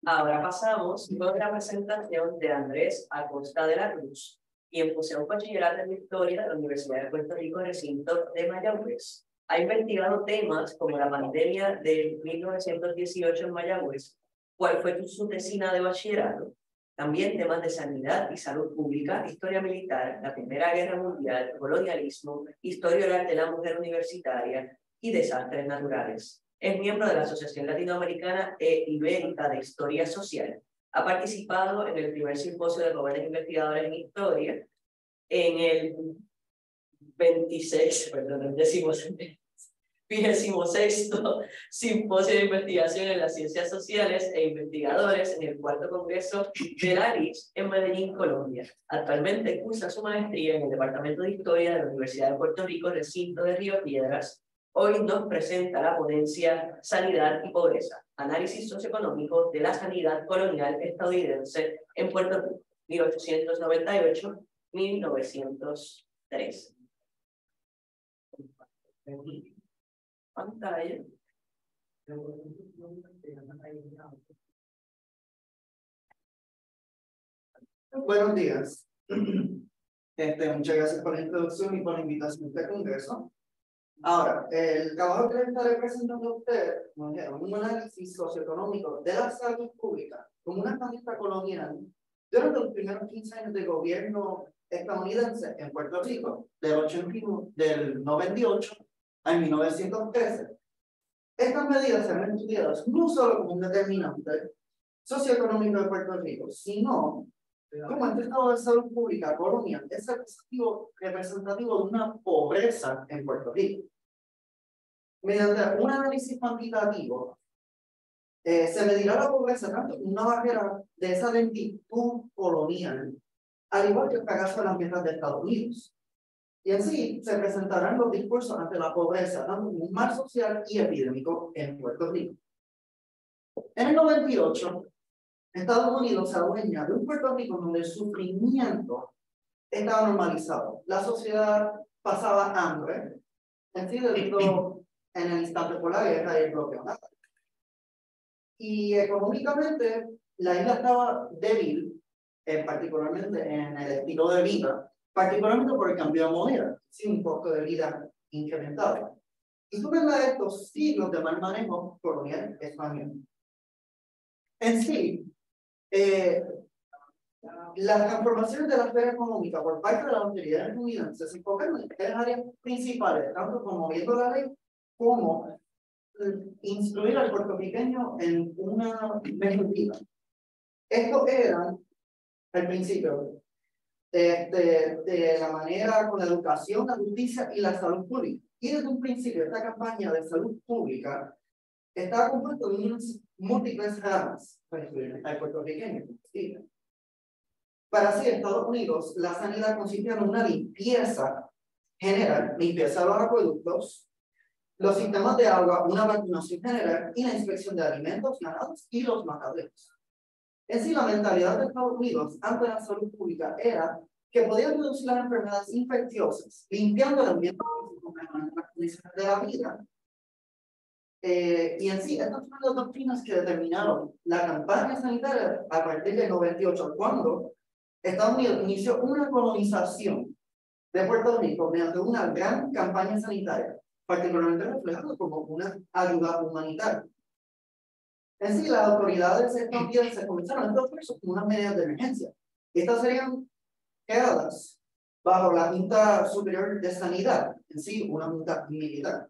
S1: Ahora pasamos con la presentación de Andrés Acosta de la Cruz, quien posee un bachillerato en Historia de la Universidad de Puerto Rico, recinto de Mayagüez. Ha investigado temas como la pandemia de 1918 en Mayagüez. ¿Cuál fue su tesina de bachillerato? También temas de sanidad y salud pública, historia militar, la Primera Guerra Mundial, colonialismo, historia oral de la mujer universitaria y desastres naturales. Es miembro de la Asociación Latinoamericana e Ibérica de Historia Social. Ha participado en el primer simposio de jóvenes investigadores en historia, en el 26, perdón, el 26º Simposio de Investigación en las Ciencias Sociales e Investigadores en el 4º Congreso de la LIS en Medellín, Colombia. Actualmente cursa su maestría en el Departamento de Historia de la Universidad de Puerto Rico, recinto de Río Piedras. Hoy nos presenta la ponencia Sanidad y Pobreza, análisis socioeconómico de la sanidad colonial estadounidense en Puerto Rico, 1898-1903. Pantalla.
S4: Buenos días. Muchas gracias por la introducción y por la invitación a este congreso. Ahora, el trabajo que les estaré presentando a ustedes es un análisis socioeconómico de la salud pública como una herramienta colonial durante los primeros 15 años de gobierno estadounidense en Puerto Rico, del 98 a 1913. Estas medidas serán estudiadas no solo como un determinante socioeconómico de Puerto Rico, sino como este estado de salud pública colonial es representativo de una pobreza en Puerto Rico. Mediante un análisis cuantitativo, se medirá la pobreza tanto como una barrera de esa lentitud colonial, al igual que el fracaso de las metas de Estados Unidos. Y así se presentarán los discursos ante la pobreza, tanto como un mal social y epidémico en Puerto Rico. En el 98, Estados Unidos se adueña de un Puerto Rico donde el sufrimiento estaba normalizado. La sociedad pasaba hambre, debido en el instante por la guerra y el bloqueo naval. Y económicamente, la isla estaba débil, particularmente en el estilo de vida, particularmente por el cambio de moneda, sin un costo de vida incrementado. Y suben a estos siglos de mal manejo colonial español. En sí, las transformaciones de la esfera económica por parte de la autoridad estadounidense se enfocan en tres áreas principales, tanto promoviendo la ley como instruir al puertorriqueño en una mejor vida. Esto era al principio de la manera con la educación, la justicia y la salud pública. Y desde un principio esta campaña de salud pública estaba compuesta de unas múltiples ramas para incluir al puertorriqueño. Para así, Estados Unidos, la sanidad consistía en una limpieza general, limpieza de los acueductos, los sistemas de agua, una vacunación general y la inspección de alimentos, ganados y los mataderos. En sí, la mentalidad de Estados Unidos ante la salud pública era que podía reducir las enfermedades infecciosas, limpiando el ambiente con las condiciones de la vida. Y en sí, estas fueron las doctrinas que determinaron la campaña sanitaria a partir del 98, cuando Estados Unidos inició una colonización de Puerto Rico mediante una gran campaña sanitaria, particularmente reflejada como una ayuda humanitaria. En sí, las autoridades estadounidenses comenzaron a estos casos como unas medidas de emergencia. Estas serían creadas bajo la Junta Superior de Sanidad, en sí, una junta militar.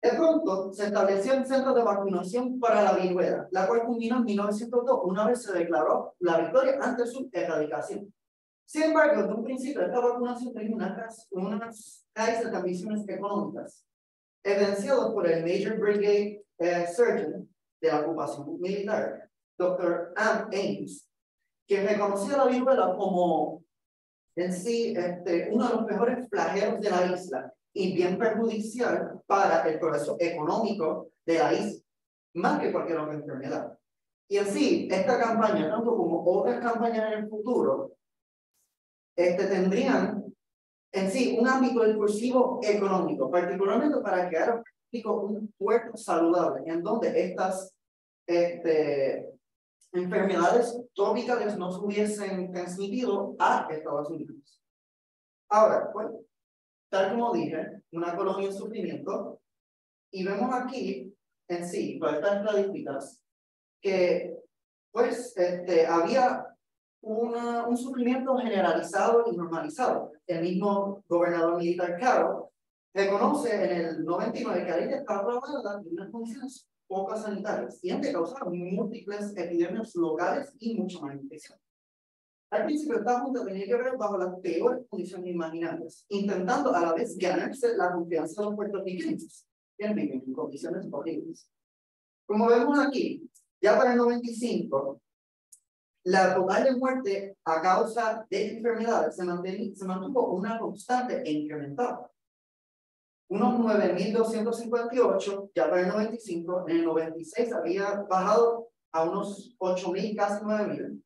S4: De pronto, se estableció un centro de vacunación para la viruela, la cual culminó en 1902, una vez se declaró la victoria ante su erradicación. Sin embargo, desde un principio, esta vacunación tenía unas raíces de ambiciones económicas, evidenciados por el Major Brigade Surgeon de la ocupación militar, Dr. Ames, que reconocía la viruela como en sí uno de los mejores flagelos de la isla y bien perjudicial para el progreso económico de la isla, más que cualquier otra enfermedad. Y en sí, esta campaña, tanto como otras campañas en el futuro, tendrían en sí un ámbito discursivo económico, particularmente para crear un puerto saludable, en donde estas enfermedades tropicales no se hubiesen transmitido a Estados Unidos. Ahora, pues, tal como dije, una colonia en sufrimiento, y vemos aquí, en sí, todas estas estadísticas, que pues había un sufrimiento generalizado y normalizado. El mismo gobernador militar Carroll reconoce en el 99 que ahí estaba probada en unas condiciones pocas sanitarias y han causado múltiples epidemias locales y mucha malnutrición. Al principio, esta junta tenía que ver bajo las peores condiciones imaginables, intentando a la vez ganarse la confianza de los puertorriqueños, que viven en condiciones horribles. Como vemos aquí, ya para el 95, la total de muerte a causa de enfermedades se mantuvo una constante e incrementada. Unos 9.258, ya para el 95, en el 96 había bajado a unos 8.000, casi 9.000.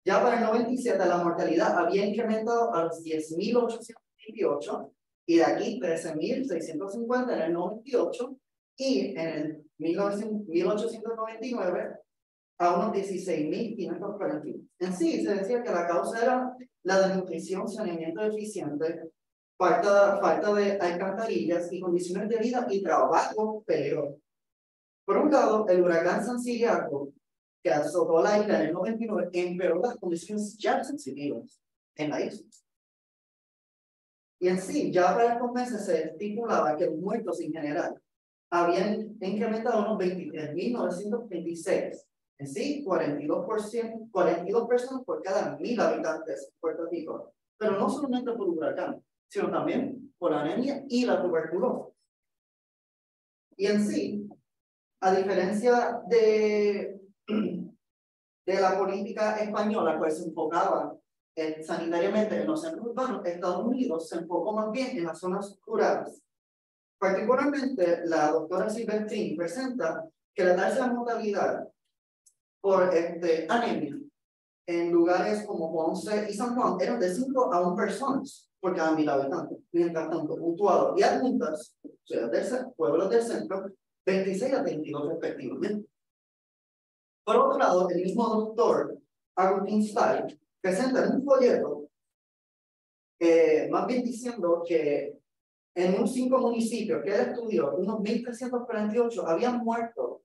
S4: Ya para el 97 la mortalidad había incrementado a los 10.828 y de aquí 13.650 en el 98 y en el 1899 a unos 16.541. En sí, se decía que la causa era la desnutrición, saneamiento deficiente, falta de alcantarillas y condiciones de vida y trabajo peligroso. Por un lado, el huracán Santiago, que azotó la isla en el 99, empeoró las condiciones ya sensitivas en la isla. Y en sí, ya para estos meses se estipulaba que los muertos en general habían incrementado unos 23.926. En sí, 42 personas por cada 1.000 habitantes en Puerto Rico. Pero no solamente por huracán, sino también por la anemia y la tuberculosis. Y en sí, a diferencia de la política española, pues se enfocaba sanitariamente en los centros urbanos, Estados Unidos se enfocó más bien en las zonas rurales. Particularmente, la doctora Silvestrini presenta que la tasa de mortalidad por anemia en lugares como Ponce y San Juan eran de 5 a 1 personas por cada 1.000 habitantes. Mientras tanto, Utuado y Adjuntas, pueblos del centro, 26 a 22 respectivamente. Por otro lado, el mismo doctor Agustín Stein presenta en un folleto, más bien diciendo que en unos 5 municipios que él estudió, unos 1.348 habían muerto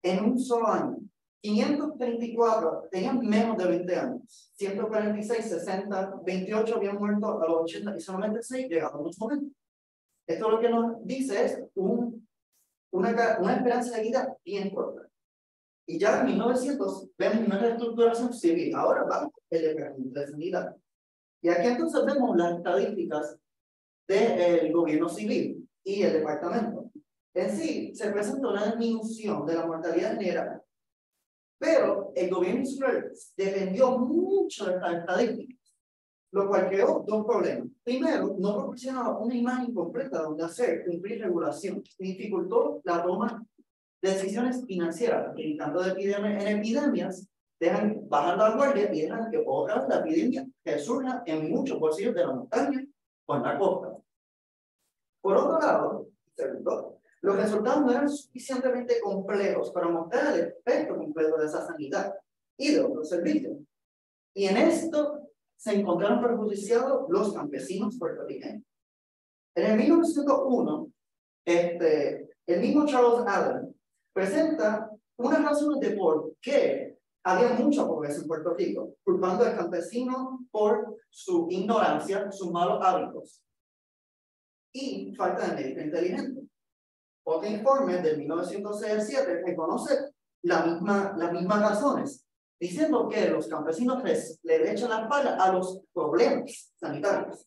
S4: en un solo año. 534 tenían menos de 20 años, 146, 60, 28 habían muerto a los 80 y solamente 6 llegaron a los 90. Esto lo que nos dice es una esperanza de vida bien corta. Y ya en 1900 vemos una reestructuración civil. Ahora vamos el departamento de sanidad. Y aquí entonces vemos las estadísticas del gobierno civil y el departamento. En sí, se presenta una disminución de la mortalidad general. Pero el gobierno insular dependió mucho de estas estadísticas, lo cual creó 2 problemas. Primero, no proporcionaba una imagen completa donde hacer cumplir regulación y dificultó la toma de decisiones financieras, brincando de epidemia en epidemias, dejan bajar la guardia y dejan que otra vez la epidemia resurja en muchos bolsillos de la montaña o en la costa. Por otro lado, segundo, los resultados no eran suficientemente complejos para mostrar el efecto completo de esa sanidad y de otros servicios. Y en esto se encontraron perjudicados los campesinos puertorriqueños. En el 1901, el mismo Charles Allen presenta unas razones de por qué había mucha pobreza en Puerto Rico, culpando al campesino por su ignorancia, sus malos hábitos y falta de médico inteligente. Otro informe del 1907 reconoce las mismas razones, diciendo que los campesinos le echan la espalda a los problemas sanitarios.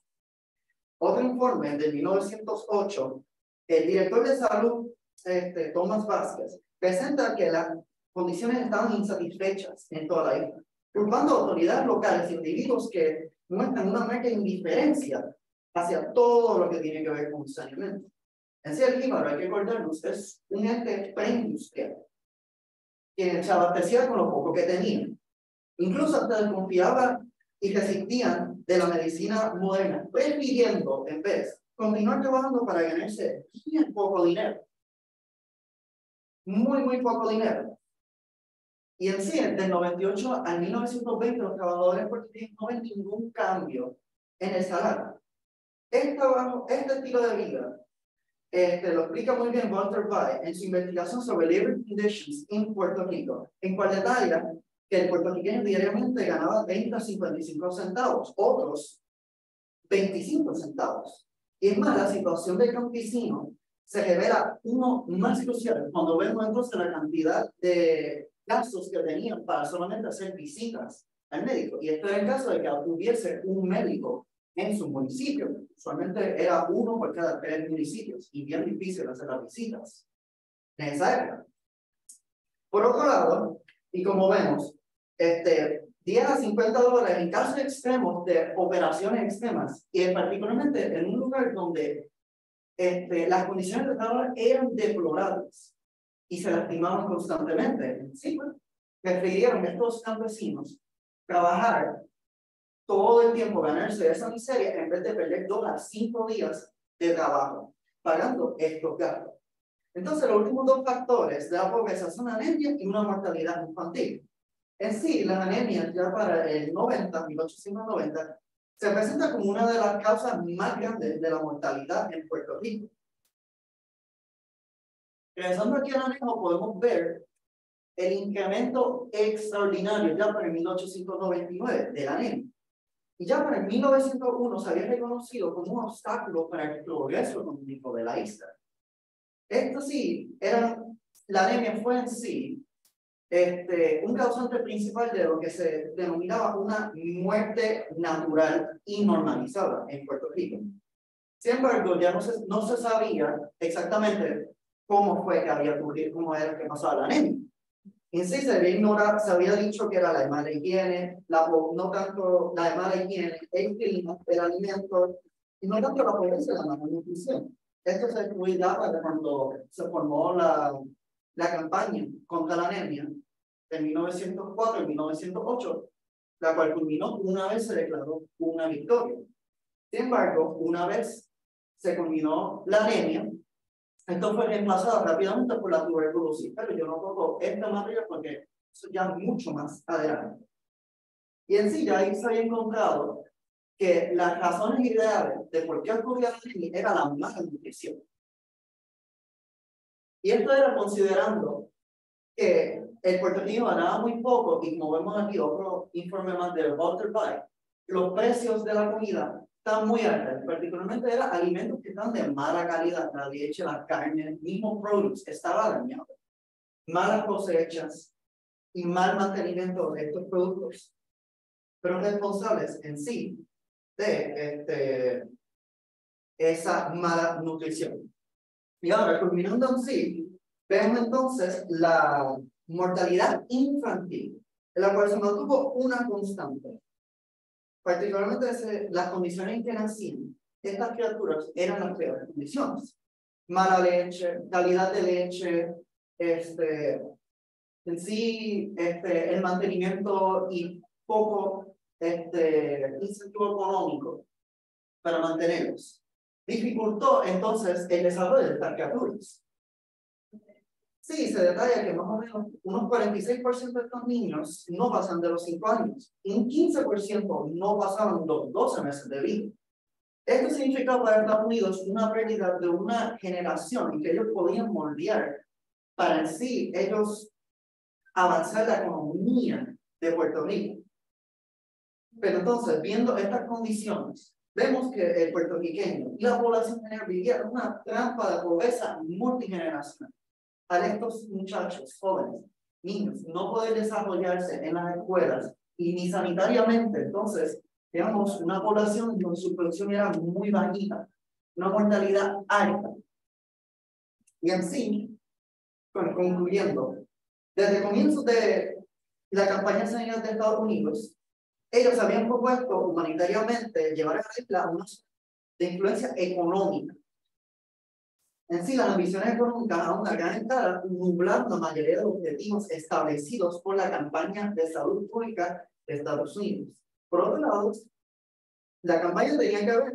S4: Otro informe del 1908, el director de salud, Tomás Vázquez, presenta que las condiciones estaban insatisfechas en toda la isla, culpando a autoridades locales y individuos que muestran una marca de indiferencia hacia todo lo que tiene que ver con saneamiento. En sí, el Líbano, hay que recordarnos, es un ente preindustrial que se abastecía con lo poco que tenía. Incluso hasta desconfiaba y resistían de la medicina moderna, prefiriendo, en vez, continuar trabajando para ganarse bien poco dinero. Muy poco dinero. Y en sí, del 98 al 1920, los trabajadores puertorriqueños no ven ningún cambio en el salario. Este estilo de vida lo explica muy bien Walter Bay en su investigación sobre labor conditions en Puerto Rico, en cual detalla que el puertorriqueño diariamente ganaba 30 a 55 centavos, otros 25 centavos. Y es más, la situación del campesino se revela uno más crucial cuando vemos entonces la cantidad de gastos que tenían para solamente hacer visitas al médico. Y esto era el caso de que hubiese un médico en su municipio. Usualmente era uno por cada 3 municipios y bien difícil hacer las visitas en esa época. Por otro lado, y como vemos, 10 a 50 dólares en casos extremos de operaciones extremas, y particularmente en un lugar donde las condiciones de trabajo eran deplorables y se lastimaban constantemente. Sí, pues, prefirieron estos campesinos trabajar todo el tiempo, ganarse esa miseria en vez de perder 2 a 5 días de trabajo pagando estos gastos. Entonces, los últimos 2 factores de la pobreza son anemia y una mortalidad infantil. En sí, la anemia ya para el 1890, se presenta como una de las causas más grandes de la mortalidad en Puerto Rico. Regresando aquí al anejo, podemos ver el incremento extraordinario ya para el 1899 de la anemia. Y ya para el 1901 se había reconocido como un obstáculo para el progreso económico de la isla. Esto sí, la anemia fue en sí un causante principal de lo que se denominaba una muerte natural y normalizada en Puerto Rico. Sin embargo, ya no se sabía exactamente cómo fue que había ocurrido, cómo era que pasaba la anemia. En sí se había dicho que era la de mala higiene, no tanto la de mala higiene, el clima, el alimento, y no tanto la pobreza y la mala nutrición. Esto se cuidaba cuando se formó la campaña contra la anemia de 1904 y 1908, la cual culminó una vez se declaró una victoria. Sin embargo, una vez se culminó la anemia, esto fue reemplazado rápidamente por la tuberculosis, pero yo no toco esta materia porque eso ya mucho más adelante. Y en sí ya ahí se había encontrado que las razones ideales de por qué ocurría la anemia era la mala nutrición. Y esto era considerando que el puertorriqueño ganaba muy poco, y como vemos aquí otro informe más de Walter Bay, los precios de la comida están muy altos, particularmente eran alimentos que están de mala calidad, la leche, la carne, el mismo produce estaba dañado, malas cosechas y mal mantenimiento de estos productos, pero responsables en sí de esa mala nutrición. Y ahora, culminando en sí, vemos entonces la mortalidad infantil, en la cual se mantuvo una constante. Particularmente las condiciones en que nacían estas criaturas eran las peores condiciones. Mala leche, calidad de leche, en sí, el mantenimiento y poco incentivo económico para mantenerlos. Dificultó entonces el desarrollo de estas criaturas. Sí, se detalla que más o menos unos 46% de estos niños no pasan de los 5 años y un 15% no pasaban los 12 meses de vida. Esto significaba para Estados Unidos una pérdida de una generación y que ellos podían moldear para en sí ellos avanzar la economía de Puerto Rico. Pero entonces, viendo estas condiciones, vemos que el puertorriqueño y la población general vivían una trampa de pobreza multigeneracional. A estos muchachos jóvenes, niños, no poder desarrollarse en las escuelas y ni sanitariamente, entonces, digamos, una población donde su producción era muy bajita, una mortalidad alta. Y en sí, concluyendo, desde comienzos de la campaña de sanidad de Estados Unidos, ellos habían propuesto humanitariamente llevar a la isla una de influencia económica. En sí, las ambiciones económicas a una gran escala nublaron la mayoría de los objetivos establecidos por la campaña de salud pública de Estados Unidos. Por otro lado, la campaña tenía que ver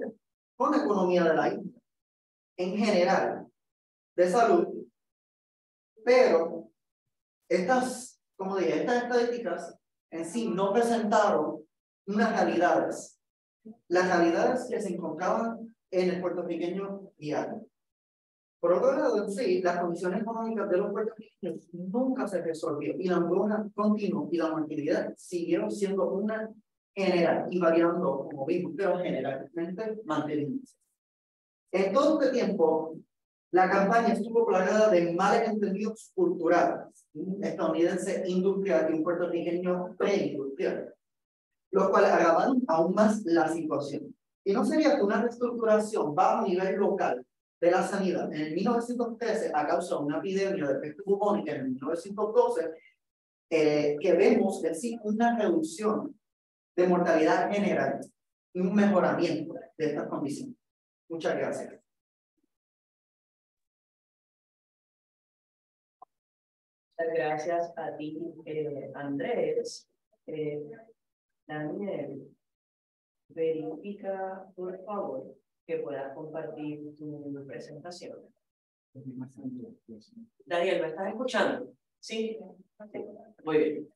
S4: con la economía de la isla, en general, de salud, pero estas estadísticas en sí no presentaron unas realidades, las realidades que se encontraban en el puertorriqueño diario. Por otro lado, sí, las condiciones económicas de los puertorriqueños nunca se resolvió y la hambruna continuó y la mortalidad siguieron siendo una general y variando, como vimos, pero generalmente manteniéndose. En todo este tiempo, la campaña estuvo plagada de malentendidos culturales, un estadounidense industrial y un puertorriqueño preindustrial, los cuales agravaron aún más la situación. Y no sería que una reestructuración bajo nivel local de la sanidad en el 1913 a causa de una epidemia de peste bubónica en el 1912, que vemos es sí una reducción de mortalidad general y un mejoramiento de estas condiciones. Muchas gracias.
S1: Muchas gracias a ti, Andrés. Daniel, verifica, por favor, que puedas compartir tu presentación. Daniel, ¿me estás escuchando? Sí. Muy bien.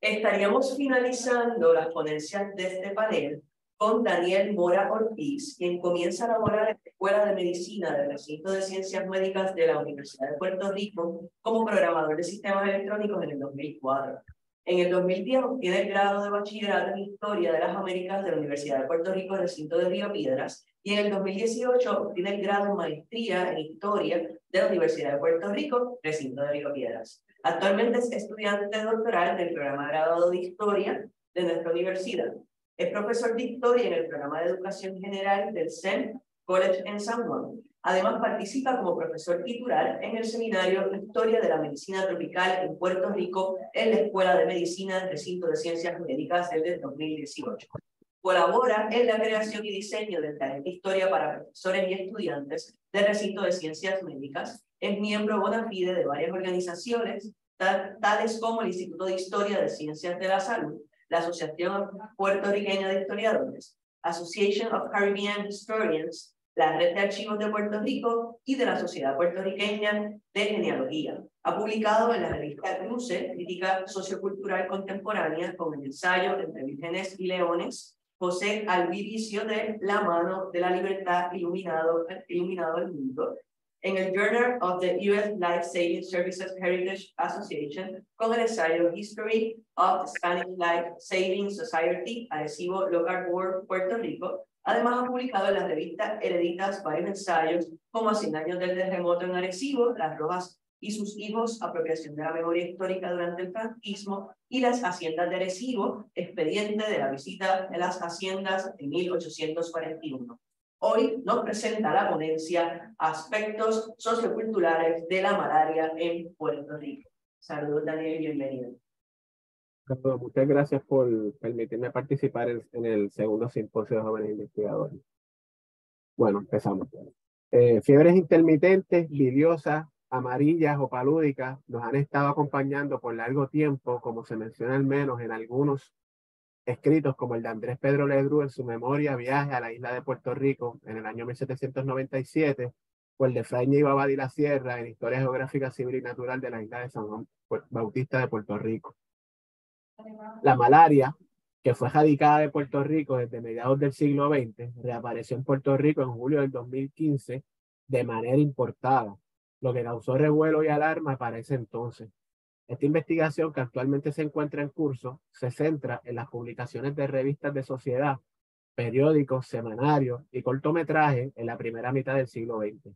S1: Estaríamos finalizando las ponencias de este panel con Daniel Mora Ortiz, quien comienza a laborar en la Escuela de Medicina del Recinto de Ciencias Médicas de la Universidad de Puerto Rico como programador de sistemas electrónicos en el 2004. En el 2010 obtiene el grado de bachillerato en Historia de las Américas de la Universidad de Puerto Rico, recinto de Río Piedras, y en el 2018 obtiene el grado en Maestría en Historia de la Universidad de Puerto Rico, recinto de Río Piedras. Actualmente es estudiante doctoral del programa de graduado de Historia de nuestra universidad. Es profesor de Historia en el programa de Educación General del SEM College en San Juan. Además, participa como profesor titular en el seminario Historia de la Medicina Tropical en Puerto Rico en la Escuela de Medicina del Recinto de Ciencias Médicas desde 2018. Colabora en la creación y diseño del taller de historia para profesores y estudiantes del Recinto de Ciencias Médicas. Es miembro bona fide de varias organizaciones, tales como el Instituto de Historia de Ciencias de la Salud, la Asociación Puertorriqueña de Historiadores, Association of Caribbean Historians, la Red de Archivos de Puerto Rico y de la Sociedad Puertorriqueña de Genealogía. Ha publicado en la revista Cruce, Crítica Sociocultural Contemporánea, con el ensayo Entre Vírgenes y Leones, José Albivicio de La Mano de la Libertad, iluminado el mundo, en el Journal of the U.S. Life Saving Services Heritage Association, con el ensayo History of the Spanish Life Saving Society, Arecibo Local Board, Puerto Rico. Además, ha publicado en la revista Hereditas varios ensayos, como a 100 años del terremoto en Arecibo, Las Rojas y sus hijos, apropiación de la memoria histórica durante el franquismo, y las haciendas de Arecibo, expediente de la visita de las haciendas en 1841. Hoy nos presenta la ponencia Aspectos socioculturales de la malaria en Puerto Rico. Saludos, Daniel, y bienvenido.
S5: Muchas gracias por permitirme participar en el segundo simposio de jóvenes investigadores. Bueno, empezamos. Fiebres intermitentes, biliosas, amarillas o palúdicas nos han estado acompañando por largo tiempo, como se menciona al menos en algunos escritos, como el de Andrés Pedro Ledru en su memoria Viaje a la isla de Puerto Rico en el año 1797, o el de Fray Ñiva Abad y la Sierra en Historia Geográfica Civil y Natural de la isla de San Juan Bautista de Puerto Rico. La malaria, que fue erradicada de Puerto Rico desde mediados del siglo XX, reapareció en Puerto Rico en julio del 2015 de manera importada, lo que causó revuelo y alarma para ese entonces. Esta investigación, que actualmente se encuentra en curso, se centra en las publicaciones de revistas de sociedad, periódicos, semanarios y cortometrajes en la primera mitad del siglo XX.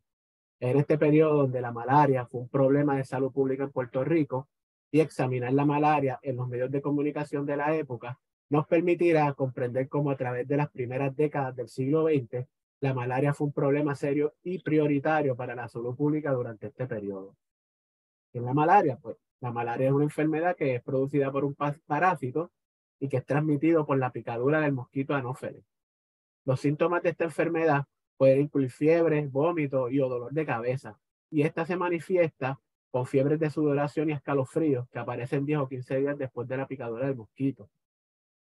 S5: En este periodo donde la malaria fue un problema de salud pública en Puerto Rico, y examinar la malaria en los medios de comunicación de la época nos permitirá comprender cómo a través de las primeras décadas del siglo XX, la malaria fue un problema serio y prioritario para la salud pública durante este periodo. ¿Qué es la malaria? Pues la malaria es una enfermedad que es producida por un parásito y que es transmitido por la picadura del mosquito anófeles. Los síntomas de esta enfermedad pueden incluir fiebre, vómito y o dolor de cabeza, y esta se manifiesta con fiebres de sudoración y escalofríos que aparecen 10 o 15 días después de la picadura del mosquito.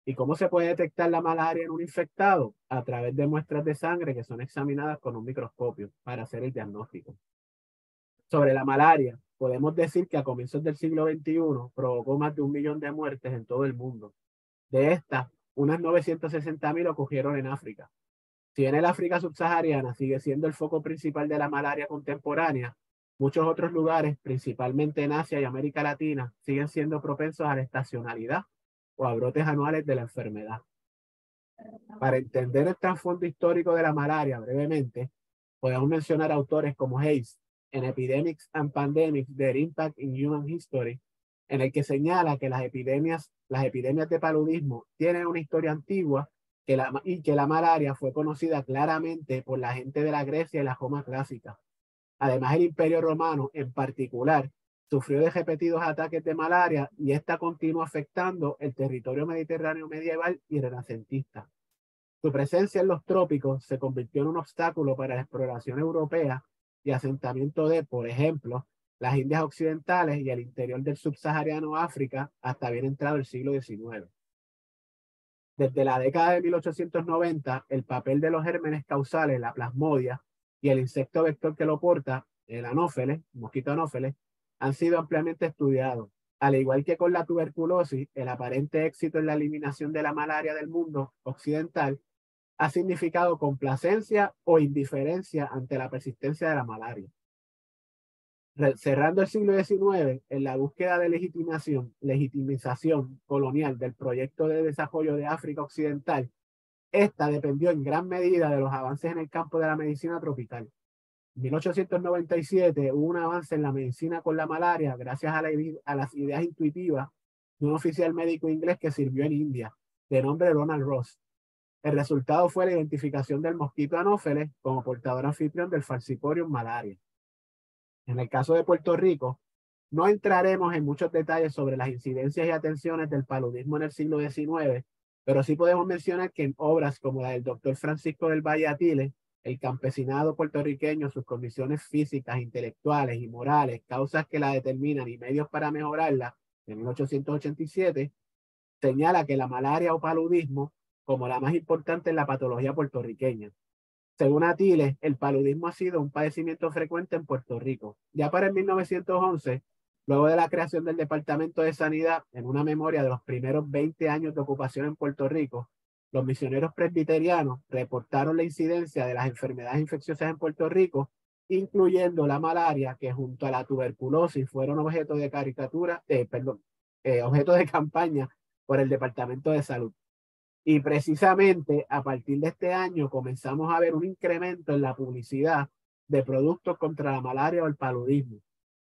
S5: ¿Y cómo se puede detectar la malaria en un infectado? A través de muestras de sangre que son examinadas con un microscopio para hacer el diagnóstico. Sobre la malaria, podemos decir que a comienzos del siglo XXI provocó más de 1 millón de muertes en todo el mundo. De estas, unas 960.000 ocurrieron en África. Si bien el África subsahariana sigue siendo el foco principal de la malaria contemporánea, muchos otros lugares, principalmente en Asia y América Latina, siguen siendo propensos a la estacionalidad o a brotes anuales de la enfermedad. Para entender el trasfondo histórico de la malaria brevemente, podemos mencionar autores como Hayes en Epidemics and Pandemics: Their Impact in Human History, en el que señala que las epidemias de paludismo tienen una historia antigua y que la malaria fue conocida claramente por la gente de la Grecia y la Roma clásica. Además, el Imperio Romano en particular sufrió de repetidos ataques de malaria y esta continuó afectando el territorio mediterráneo medieval y renacentista. Su presencia en los trópicos se convirtió en un obstáculo para la exploración europea y asentamiento de, por ejemplo, las Indias occidentales y el interior del subsahariano África hasta bien entrado el siglo XIX. Desde la década de 1890, el papel de los gérmenes causales, la plasmodia, y el insecto vector que lo porta, el anófeles, mosquito anófeles, han sido ampliamente estudiados. Al igual que con la tuberculosis, el aparente éxito en la eliminación de la malaria del mundo occidental ha significado complacencia o indiferencia ante la persistencia de la malaria. Cerrando el siglo XIX, en la búsqueda de legitimización colonial del proyecto de desarrollo de África Occidental, esta dependió en gran medida de los avances en el campo de la medicina tropical. En 1897 hubo un avance en la medicina con la malaria gracias a las ideas intuitivas de un oficial médico inglés que sirvió en India, de nombre Ronald Ross. El resultado fue la identificación del mosquito anófeles como portador anfitrión del Falciparum malaria. En el caso de Puerto Rico, no entraremos en muchos detalles sobre las incidencias y atenciones del paludismo en el siglo XIX, pero sí podemos mencionar que en obras como la del doctor Francisco del Valle Atile, el campesinado puertorriqueño, sus condiciones físicas, intelectuales y morales, causas que la determinan y medios para mejorarla, en 1887, señala que la malaria o paludismo como la más importante en la patología puertorriqueña. Según Atile, el paludismo ha sido un padecimiento frecuente en Puerto Rico. Ya para el 1911, luego de la creación del Departamento de Sanidad, en una memoria de los primeros 20 años de ocupación en Puerto Rico, los misioneros presbiterianos reportaron la incidencia de las enfermedades infecciosas en Puerto Rico, incluyendo la malaria, que junto a la tuberculosis fueron objeto de objeto de campaña por el Departamento de Salud. Y precisamente a partir de este año comenzamos a ver un incremento en la publicidad de productos contra la malaria o el paludismo.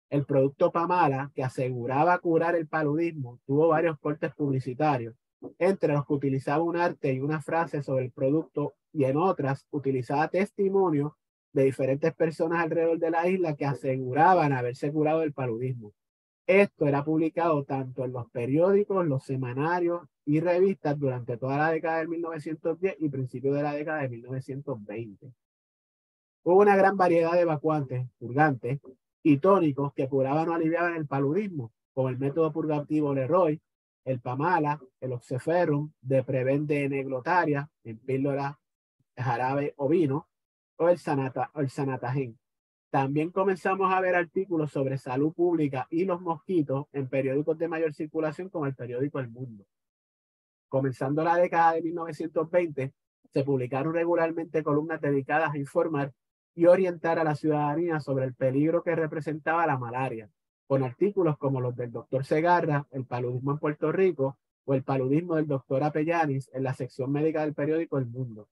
S5: El producto Pamala, que aseguraba curar el paludismo, tuvo varios cortes publicitarios, entre los que utilizaba un arte y una frase sobre el producto, y en otras utilizaba testimonios de diferentes personas alrededor de la isla que aseguraban haberse curado del paludismo. Esto era publicado tanto en los periódicos, los semanarios y revistas durante toda la década de 1910 y principios de la década de 1920. Hubo una gran variedad de evacuantes, purgantes y tónicos que curaban o aliviaban el paludismo, como el método purgativo Leroy, el Pamala, el Oxeferrum, de Prevente Neglotaria, en píldora jarabe ovino, o el Sanatagen. También comenzamos a ver artículos sobre salud pública y los mosquitos en periódicos de mayor circulación como el periódico El Mundo. Comenzando la década de 1920, se publicaron regularmente columnas dedicadas a informar y orientar a la ciudadanía sobre el peligro que representaba la malaria, con artículos como los del doctor Segarra, el paludismo en Puerto Rico, o el paludismo del doctor Apellanis en la sección médica del periódico El Mundo.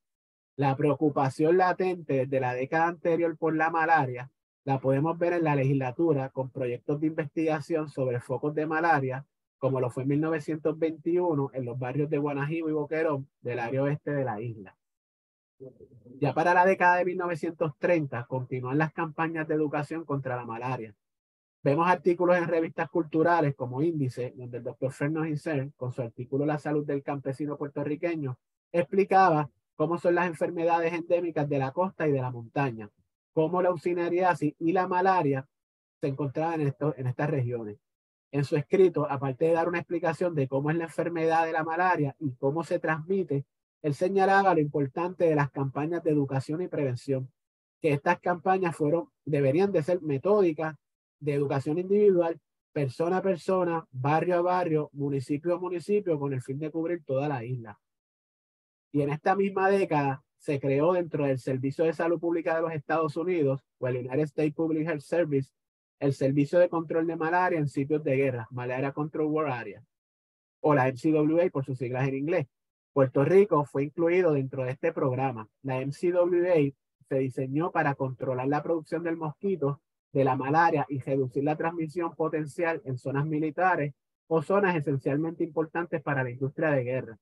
S5: La preocupación latente desde la década anterior por la malaria la podemos ver en la legislatura con proyectos de investigación sobre focos de malaria, como lo fue en 1921 en los barrios de Guanajibo y Boquerón del área oeste de la isla. Ya para la década de 1930 continúan las campañas de educación contra la malaria. Vemos artículos en revistas culturales como Índice, donde el doctor Fernando Giselle, con su artículo La salud del campesino puertorriqueño, explicaba cómo son las enfermedades endémicas de la costa y de la montaña, cómo la auxiliariasis y la malaria se encontraban en estas regiones. En su escrito, aparte de dar una explicación de cómo es la enfermedad de la malaria y cómo se transmite, él señalaba lo importante de las campañas de educación y prevención, que estas campañas deberían de ser metódicas, de educación individual, persona a persona, barrio a barrio, municipio a municipio, con el fin de cubrir toda la isla. Y en esta misma década se creó dentro del Servicio de Salud Pública de los Estados Unidos, o el United States Public Health Service, el Servicio de Control de Malaria en Sitios de Guerra, Malaria Control War Area, o la MCWA por sus siglas en inglés. Puerto Rico fue incluido dentro de este programa. La MCWA se diseñó para controlar la producción del mosquito de la malaria y reducir la transmisión potencial en zonas militares o zonas esencialmente importantes para la industria de guerra.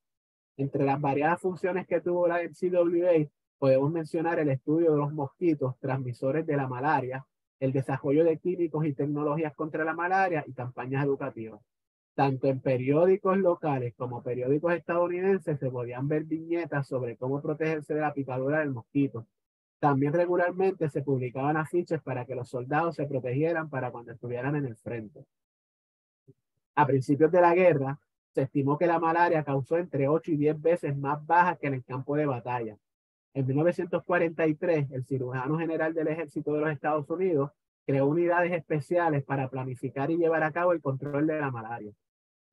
S5: Entre las variadas funciones que tuvo la MCWA, podemos mencionar el estudio de los mosquitos transmisores de la malaria, el desarrollo de químicos y tecnologías contra la malaria y campañas educativas. Tanto en periódicos locales como periódicos estadounidenses se podían ver viñetas sobre cómo protegerse de la picadura del mosquito. También regularmente se publicaban afiches para que los soldados se protegieran para cuando estuvieran en el frente. A principios de la guerra, se estimó que la malaria causó entre 8 y 10 veces más bajas que en el campo de batalla. En 1943, el cirujano general del Ejército de los Estados Unidos creó unidades especiales para planificar y llevar a cabo el control de la malaria.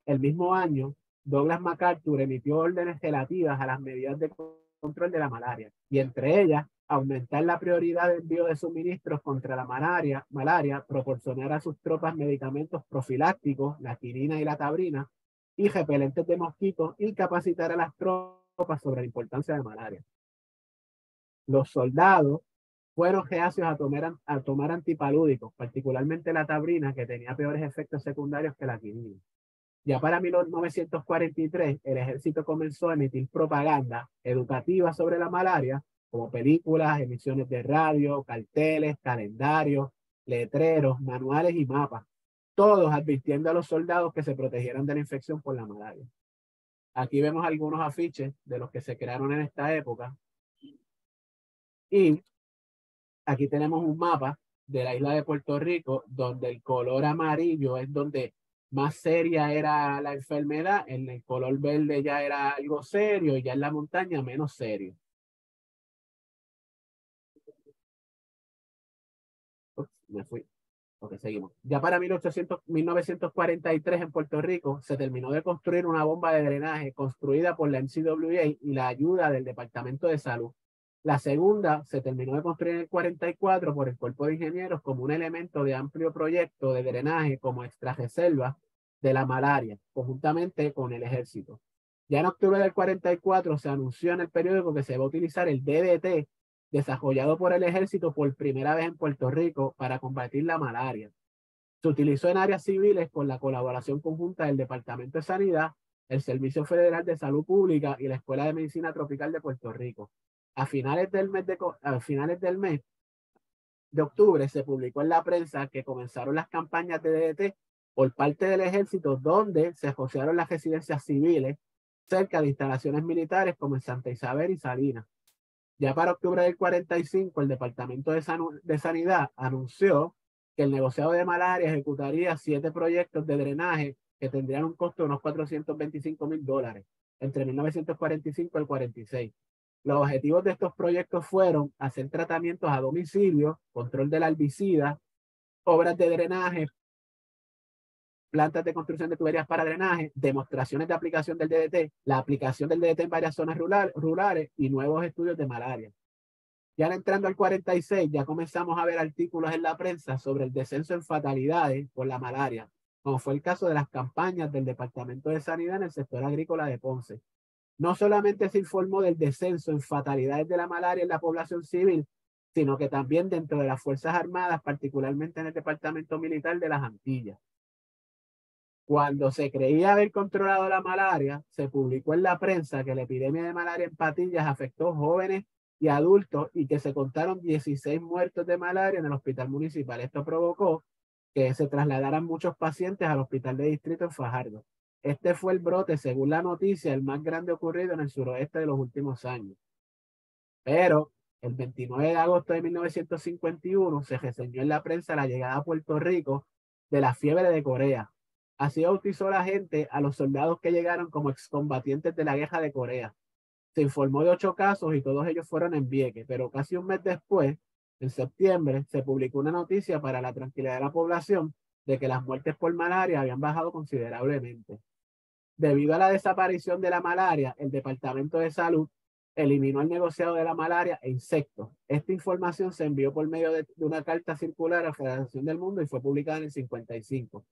S5: El mismo año, Douglas MacArthur emitió órdenes relativas a las medidas de control de la malaria, y entre ellas, aumentar la prioridad de envío de suministros contra la malaria, proporcionar a sus tropas medicamentos profilácticos, la quinina y la tabrina, y repelentes de mosquitos, y capacitar a las tropas sobre la importancia de malaria. Los soldados fueron reacios a tomar antipalúdicos, particularmente la tabrina, que tenía peores efectos secundarios que la quinina. Ya para 1943, el ejército comenzó a emitir propaganda educativa sobre la malaria, como películas, emisiones de radio, carteles, calendarios, letreros, manuales y mapas, todos advirtiendo a los soldados que se protegieran de la infección por la malaria. Aquí vemos algunos afiches de los que se crearon en esta época. Y aquí tenemos un mapa de la isla de Puerto Rico, donde el color amarillo es donde más seria era la enfermedad, en el color verde ya era algo serio, y ya en la montaña menos serio. Ups, me fui. Ok, seguimos. Ya para 1943 en Puerto Rico se terminó de construir una bomba de drenaje construida por la MCWA y la ayuda del Departamento de Salud. La segunda se terminó de construir en el 44 por el Cuerpo de Ingenieros como un elemento de amplio proyecto de drenaje como extrarreserva de la malaria, conjuntamente con el ejército. Ya en octubre del 44 se anunció en el periódico que se va a utilizar el DDT desarrollado por el ejército por primera vez en Puerto Rico para combatir la malaria. Se utilizó en áreas civiles con la colaboración conjunta del Departamento de Sanidad, el Servicio Federal de Salud Pública y la Escuela de Medicina Tropical de Puerto Rico. A finales del mes de octubre se publicó en la prensa que comenzaron las campañas de DDT por parte del ejército, donde se asociaron las residencias civiles cerca de instalaciones militares como en Santa Isabel y Salinas. Ya para octubre del 45, el Departamento de Sanidad anunció que el negociado de malaria ejecutaría 7 proyectos de drenaje que tendrían un costo de unos $425,000 entre 1945 y el 46. Los objetivos de estos proyectos fueron hacer tratamientos a domicilio, control del albicida, obras de drenaje, plantas de construcción de tuberías para drenaje, demostraciones de aplicación del DDT, la aplicación del DDT en varias zonas rurales y nuevos estudios de malaria. Ya entrando al 46, ya comenzamos a ver artículos en la prensa sobre el descenso en fatalidades por la malaria, como fue el caso de las campañas del Departamento de Sanidad en el sector agrícola de Ponce. No solamente se informó del descenso en fatalidades de la malaria en la población civil, sino que también dentro de las Fuerzas Armadas, particularmente en el Departamento Militar de las Antillas. Cuando se creía haber controlado la malaria, se publicó en la prensa que la epidemia de malaria en Patillas afectó jóvenes y adultos y que se contaron 16 muertos de malaria en el hospital municipal. Esto provocó que se trasladaran muchos pacientes al hospital de distrito en Fajardo. Este fue el brote, según la noticia, el más grande ocurrido en el suroeste de los últimos años. Pero el 29 de agosto de 1951 se reseñó en la prensa la llegada a Puerto Rico de la fiebre de Corea. Así bautizó la gente a los soldados que llegaron como excombatientes de la guerra de Corea. Se informó de 8 casos y todos ellos fueron en Vieques, pero casi un mes después, en septiembre, se publicó una noticia para la tranquilidad de la población de que las muertes por malaria habían bajado considerablemente. Debido a la desaparición de la malaria, el Departamento de Salud eliminó el negociado de la malaria e insectos. Esta información se envió por medio de una carta circular a la Federación del Mundo y fue publicada en el 55.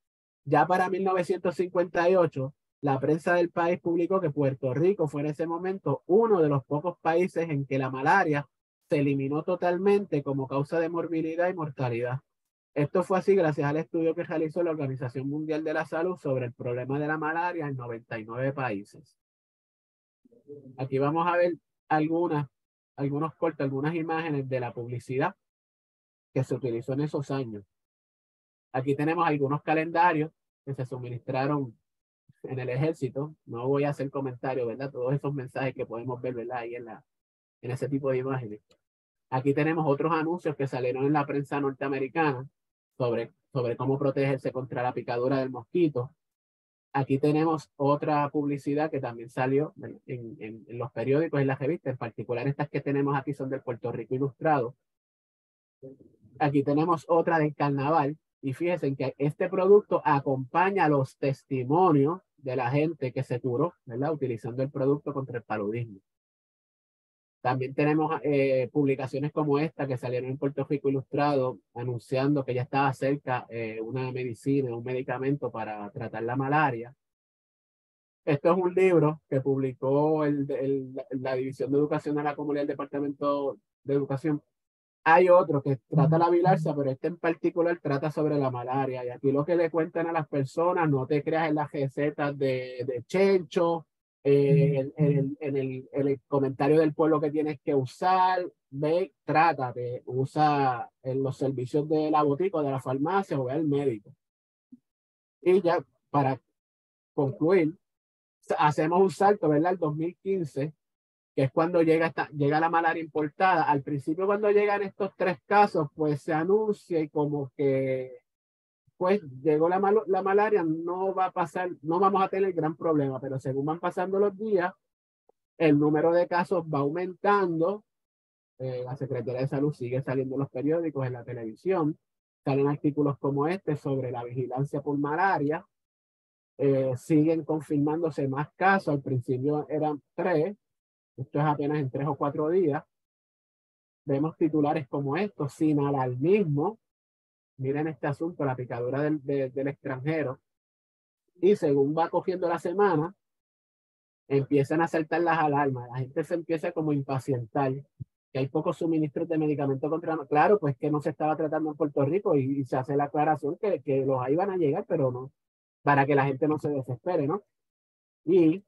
S5: Ya para 1958, la prensa del país publicó que Puerto Rico fue en ese momento uno de los pocos países en que la malaria se eliminó totalmente como causa de morbilidad y mortalidad. Esto fue así gracias al estudio que realizó la Organización Mundial de la Salud sobre el problema de la malaria en 99 países. Aquí vamos a ver algunos cortes, algunas imágenes de la publicidad que se utilizó en esos años. Aquí tenemos algunos calendarios que se suministraron en el ejército. No voy a hacer comentarios, ¿verdad? Todos esos mensajes que podemos ver, ¿verdad? Ahí en ese tipo de imágenes. Aquí tenemos otros anuncios que salieron en la prensa norteamericana sobre cómo protegerse contra la picadura del mosquito. Aquí tenemos otra publicidad que también salió en los periódicos y en las revistas. En particular, estas que tenemos aquí son del Puerto Rico Ilustrado. Aquí tenemos otra del carnaval. Y fíjense que este producto acompaña los testimonios de la gente que se curó, ¿verdad? Utilizando el producto contra el paludismo. También tenemos publicaciones como esta que salieron en Puerto Rico Ilustrado anunciando que ya estaba cerca una medicina, un medicamento para tratar la malaria. Esto es un libro que publicó la División de Educación de la Comunidad del Departamento de Educación. Hay otro que trata la bilharzia, pero este en particular trata sobre la malaria. Y aquí lo que le cuentan a las personas, no te creas en las recetas de Chencho, en el comentario del pueblo que tienes que usar, ve, trátate, usa en los servicios de la botica o de la farmacia o ve al médico. Y ya para concluir, hacemos un salto, ¿verdad? Al 2015, que es cuando llega la malaria importada. Al principio, cuando llegan estos 3 casos, pues se anuncia y como que pues llegó la malaria, no va a pasar, no vamos a tener gran problema, pero según van pasando los días, el número de casos va aumentando. La Secretaría de Salud sigue saliendo en los periódicos, en la televisión, salen artículos como este sobre la vigilancia por malaria. Siguen confirmándose más casos. Al principio eran 3, esto es apenas en 3 o 4 días. Vemos titulares como estos, sin alarmismo. Miren este asunto, la picadura del extranjero. Y según va cogiendo la semana, empiezan a saltar las alarmas. La gente se empieza como a impacientar, que hay pocos suministros de medicamentos contra... Claro, pues que no se estaba tratando en Puerto Rico y se hace la aclaración que los ahí van a llegar, pero no, para que la gente no se desespere, ¿no? Y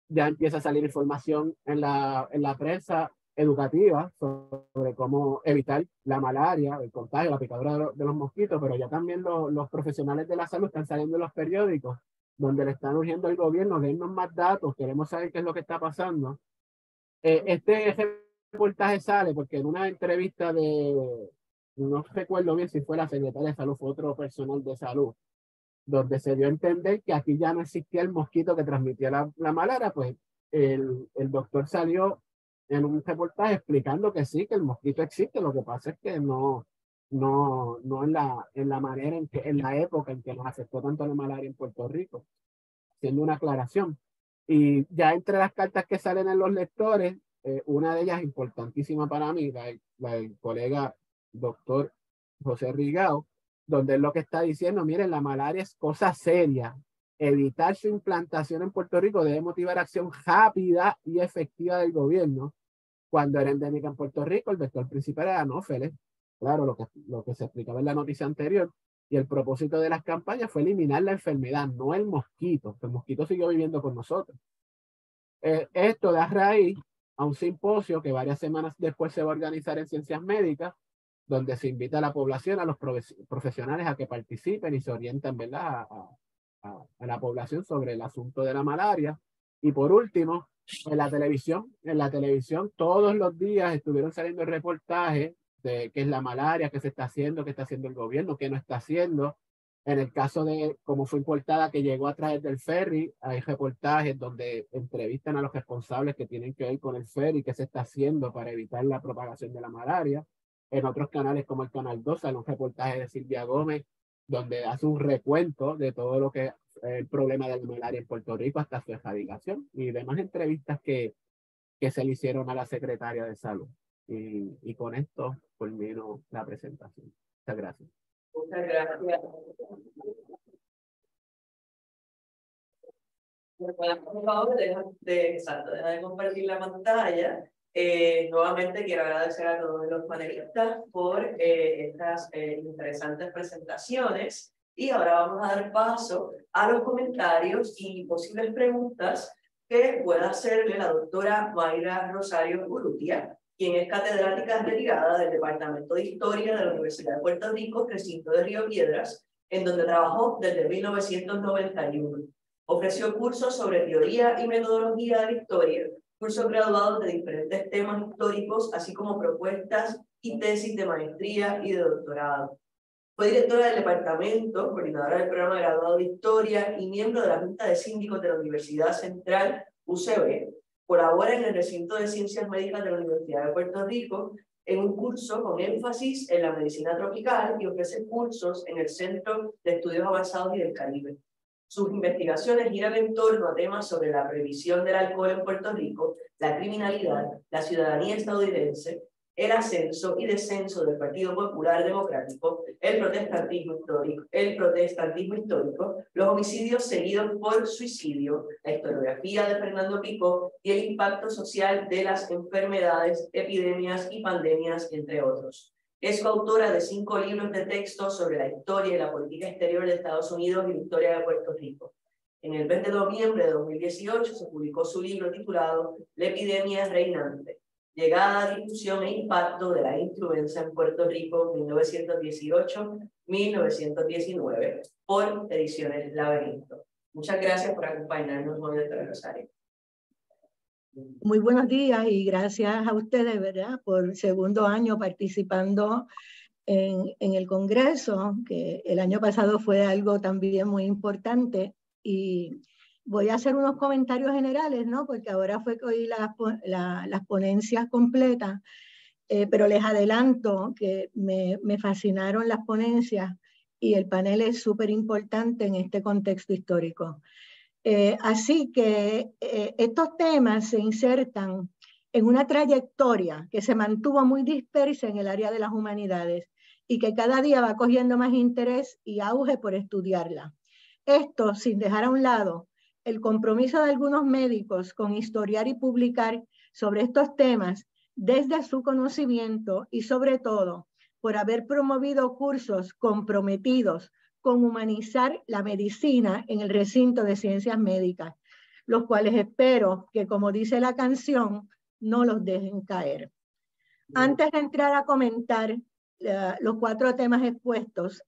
S5: ya empieza a salir información en la prensa educativa sobre cómo evitar la malaria, el contagio, la picadura de los mosquitos, pero ya también los profesionales de la salud están saliendo en los periódicos, donde le están urgiendo al gobierno, dennos más datos, queremos saber qué es lo que está pasando. Este reportaje sale porque en una entrevista no recuerdo bien si fue la secretaria de salud, fue otro personal de salud, donde se dio a entender que aquí ya no existía el mosquito que transmitía la malaria, pues el doctor salió en un reportaje explicando que sí, que el mosquito existe, lo que pasa es que no en la manera en la época en que nos afectó tanto la malaria en Puerto Rico, haciendo una aclaración. Y ya entre las cartas que salen en los lectores, una de ellas importantísima para mí, la del colega doctor José Rigao, donde es lo que está diciendo, miren, la malaria es cosa seria. Evitar su implantación en Puerto Rico debe motivar acción rápida y efectiva del gobierno. Cuando era endémica en Puerto Rico, el vector principal era anófeles. Claro, lo que se explicaba en la noticia anterior. Y el propósito de las campañas fue eliminar la enfermedad, no el mosquito. El mosquito siguió viviendo con nosotros. Esto da raíz a un simposio que varias semanas después se va a organizar en Ciencias Médicas, donde se invita a la población, a los profesionales a que participen y se orienten, ¿verdad?, a la población sobre el asunto de la malaria. Y por último, en la televisión todos los días estuvieron saliendo reportajes de qué es la malaria, qué se está haciendo, qué está haciendo el gobierno, qué no está haciendo. En el caso de cómo fue importada, que llegó a través del ferry, hay reportajes donde entrevistan a los responsables que tienen que ver con el ferry, qué se está haciendo para evitar la propagación de la malaria. En otros canales como el Canal 2 sale un reportaje de Silvia Gómez, donde hace un recuento de todo lo que es el problema de la malaria en Puerto Rico hasta su erradicación y demás entrevistas que que se le hicieron a la secretaria de Salud. Y con esto culmino la presentación. Muchas gracias.
S1: Muchas gracias. Por favor, deja de compartir la pantalla. Nuevamente quiero agradecer a todos los panelistas por estas interesantes presentaciones. Y ahora vamos a dar paso a los comentarios y posibles preguntas que pueda hacerle la doctora Mayra Rosario Urrutia, quien es catedrática retirada del Departamento de Historia de la Universidad de Puerto Rico, recinto de Río Piedras, en donde trabajó desde 1991. Ofreció cursos sobre teoría y metodología de la historia, cursos graduados de diferentes temas históricos, así como propuestas y tesis de maestría y de doctorado. Fue directora del departamento, coordinadora del programa de graduado de Historia y miembro de la Junta de Síndicos de la Universidad Central, UCB. Colabora en el recinto de Ciencias Médicas de la Universidad de Puerto Rico en un curso con énfasis en la medicina tropical y ofrece cursos en el Centro de Estudios Avanzados y del Caribe. Sus investigaciones giran en torno a temas sobre la prohibición del alcohol en Puerto Rico, la criminalidad, la ciudadanía estadounidense, el ascenso y descenso del Partido Popular Democrático, el protestantismo histórico, los homicidios seguidos por suicidio, la historiografía de Fernando Picó y el impacto social de las enfermedades, epidemias y pandemias, entre otros. Es coautora de 5 libros de texto sobre la historia y la política exterior de Estados Unidos y la historia de Puerto Rico. En el 20 de noviembre de 2018 se publicó su libro titulado La epidemia reinante: llegada, difusión e impacto de la influenza en Puerto Rico 1918-1919 por Ediciones Laberinto. Muchas gracias por acompañarnos hoy, doctora Rosario.
S6: Muy buenos días y gracias a ustedes, ¿verdad?, por segundo año participando en el Congreso, que el año pasado fue algo también muy importante. Y voy a hacer unos comentarios generales, ¿no?, porque ahora fue que oí las ponencias completas, pero les adelanto que me fascinaron las ponencias y el panel es súper importante en este contexto histórico. Así que estos temas se insertan en una trayectoria que se mantuvo muy dispersa en el área de las humanidades y que cada día va cogiendo más interés y auge por estudiarla. Esto sin dejar a un lado el compromiso de algunos médicos con historiar y publicar sobre estos temas desde su conocimiento y sobre todo por haber promovido cursos comprometidos con humanizar la medicina en el recinto de ciencias médicas, los cuales espero que, como dice la canción, no los dejen caer. Antes de entrar a comentar los 4 temas expuestos,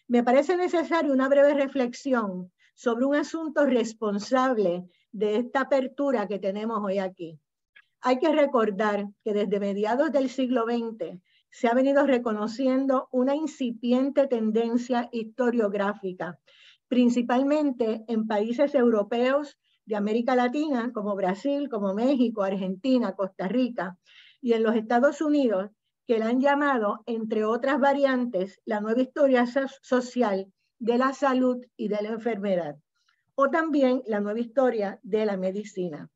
S6: me parece necesaria una breve reflexión sobre un asunto responsable de esta apertura que tenemos hoy aquí. Hay que recordar que desde mediados del siglo XX se ha venido reconociendo una incipiente tendencia historiográfica, principalmente en países europeos de América Latina, como Brasil, como México, Argentina, Costa Rica, y en los Estados Unidos, que la han llamado, entre otras variantes, la nueva historia social de la salud y de la enfermedad, o también la nueva historia de la medicina.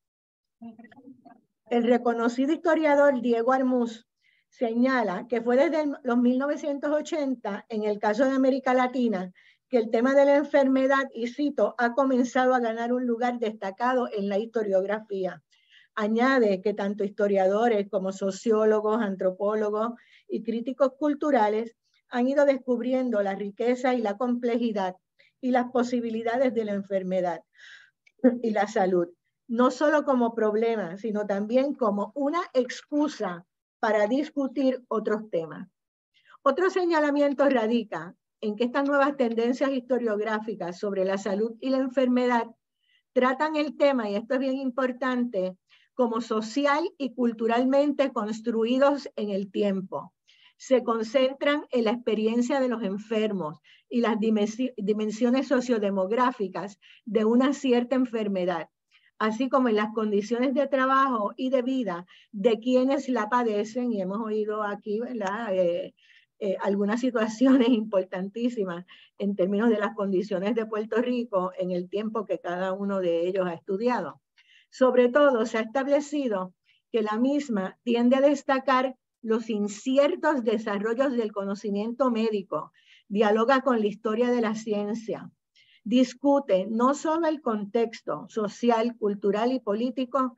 S6: El reconocido historiador Diego Armuz señala que fue desde los 1980, en el caso de América Latina, que el tema de la enfermedad, y cito, ha comenzado a ganar un lugar destacado en la historiografía. Añade que tanto historiadores como sociólogos, antropólogos y críticos culturales han ido descubriendo la riqueza y la complejidad y las posibilidades de la enfermedad y la salud, no solo como problema, sino también como una excusa para discutir otros temas. Otro señalamiento radica en que estas nuevas tendencias historiográficas sobre la salud y la enfermedad tratan el tema, y esto es bien importante, como social y culturalmente construidos en el tiempo. Se concentran en la experiencia de los enfermos y las dimensiones sociodemográficas de una cierta enfermedad, así como en las condiciones de trabajo y de vida de quienes la padecen, y hemos oído aquí, ¿verdad?, algunas situaciones importantísimas en términos de las condiciones de Puerto Rico en el tiempo que cada uno de ellos ha estudiado. Sobre todo, se ha establecido que la misma tiende a destacar los inciertos desarrollos del conocimiento médico, dialoga con la historia de la ciencia, discute no solo el contexto social, cultural y político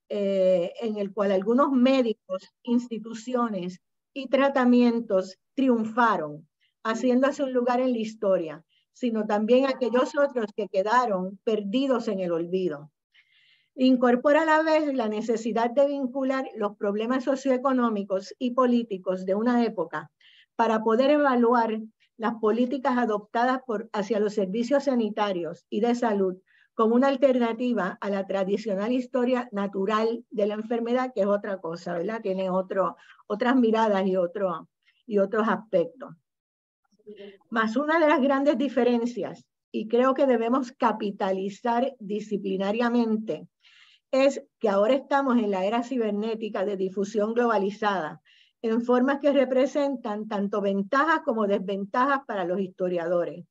S6: en el cual algunos médicos, instituciones y tratamientos triunfaron, haciéndose un lugar en la historia, sino también aquellos otros que quedaron perdidos en el olvido. Incorpora a la vez la necesidad de vincular los problemas socioeconómicos y políticos de una época para poder evaluar las políticas adoptadas hacia los servicios sanitarios y de salud como una alternativa a la tradicional historia natural de la enfermedad, que es otra cosa, ¿verdad? Tiene otras miradas y otros aspectos. Más una de las grandes diferencias, y creo que debemos capitalizar disciplinariamente, es que ahora estamos en la era cibernética de difusión globalizada, en formas que representan tanto ventajas como desventajas para los historiadores.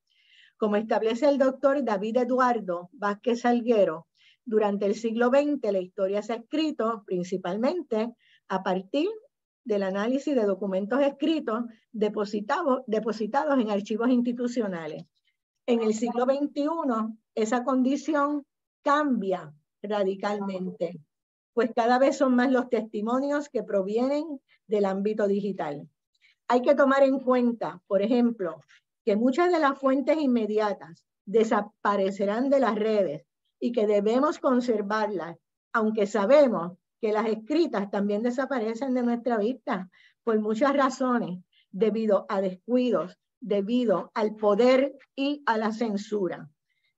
S6: Como establece el doctor David Eduardo Vázquez Salguero, durante el siglo XX la historia se ha escrito principalmente a partir del análisis de documentos escritos depositados en archivos institucionales. En el siglo XXI esa condición cambia radicalmente, pues cada vez son más los testimonios que provienen del ámbito digital. Hay que tomar en cuenta, por ejemplo, que muchas de las fuentes inmediatas desaparecerán de las redes y que debemos conservarlas, aunque sabemos que las escritas también desaparecen de nuestra vista por muchas razones, debido a descuidos, debido al poder y a la censura.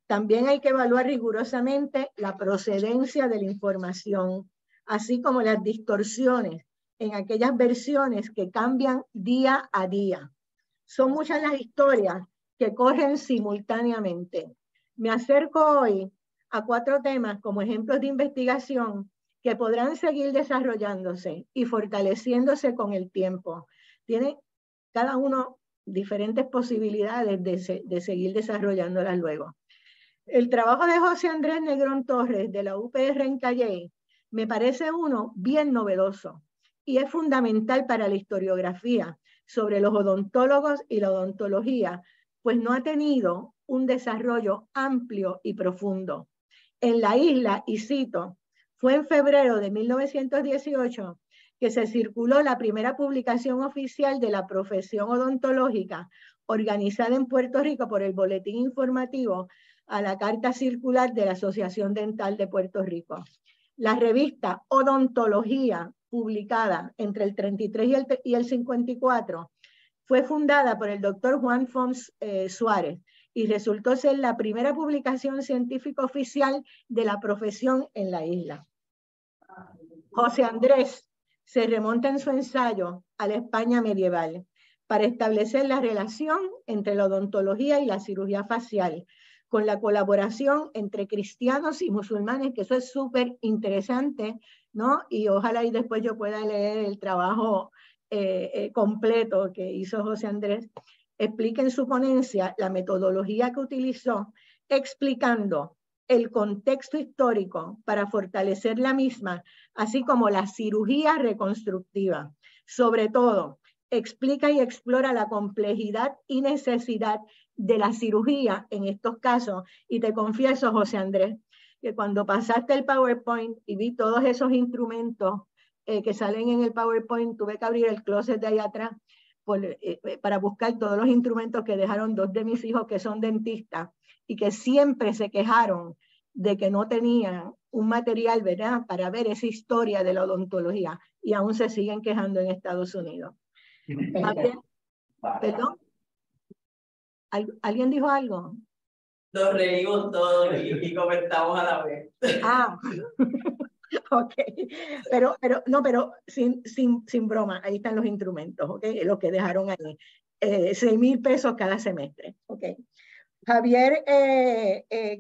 S6: También hay que evaluar rigurosamente la procedencia de la información, así como las distorsiones en aquellas versiones que cambian día a día. Son muchas las historias que corren simultáneamente. Me acerco hoy a 4 temas como ejemplos de investigación que podrán seguir desarrollándose y fortaleciéndose con el tiempo. Tiene cada uno diferentes posibilidades de seguir desarrollándolas luego. El trabajo de José Andrés Negrón Torres de la UPR en Calley me parece uno bien novedoso y es fundamental para la historiografía sobre los odontólogos y la odontología, pues no ha tenido un desarrollo amplio y profundo. En la isla, y cito, fue en febrero de 1918 que se circuló la primera publicación oficial de la profesión odontológica organizada en Puerto Rico por el Boletín Informativo a la Carta Circular de la Asociación Dental de Puerto Rico. La revista Odontología, publicada entre el 33 y el 54, fue fundada por el doctor Juan Fons Suárez y resultó ser la primera publicación científica oficial de la profesión en la isla. José Andrés se remonta en su ensayo a la España medieval para establecer la relación entre la odontología y la cirugía facial, con la colaboración entre cristianos y musulmanes, que eso es súper interesante, ¿no? Y ojalá y después yo pueda leer el trabajo completo que hizo José Andrés. Explica en su ponencia la metodología que utilizó, explicando el contexto histórico para fortalecer la misma, así como la cirugía reconstructiva. Sobre todo, explica y explora la complejidad y necesidad de la cirugía en estos casos. Y te confieso, José Andrés, que cuando pasaste el PowerPoint y vi todos esos instrumentos que salen en el PowerPoint, tuve que abrir el closet de ahí atrás para buscar todos los instrumentos que dejaron 2 de mis hijos que son dentistas y que siempre se quejaron de que no tenían un material, ¿verdad?, para ver esa historia de la odontología, y aún se siguen quejando en Estados Unidos. ¿Perdón? ¿Alguien dijo algo?
S1: Nos reímos todos y comentamos a la vez.
S6: Ah, ok. Pero sin broma, ahí están los instrumentos, ok, los que dejaron ahí. 6,000 pesos cada semestre, ok. Javier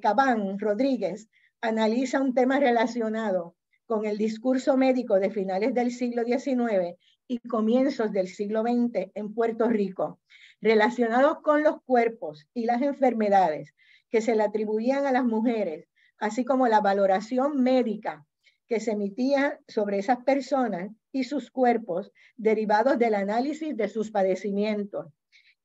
S6: Cabán Rodríguez analiza un tema relacionado con el discurso médico de finales del siglo XIX y comienzos del siglo XX en Puerto Rico, relacionados con los cuerpos y las enfermedades que se le atribuían a las mujeres, así como la valoración médica que se emitía sobre esas personas y sus cuerpos derivados del análisis de sus padecimientos.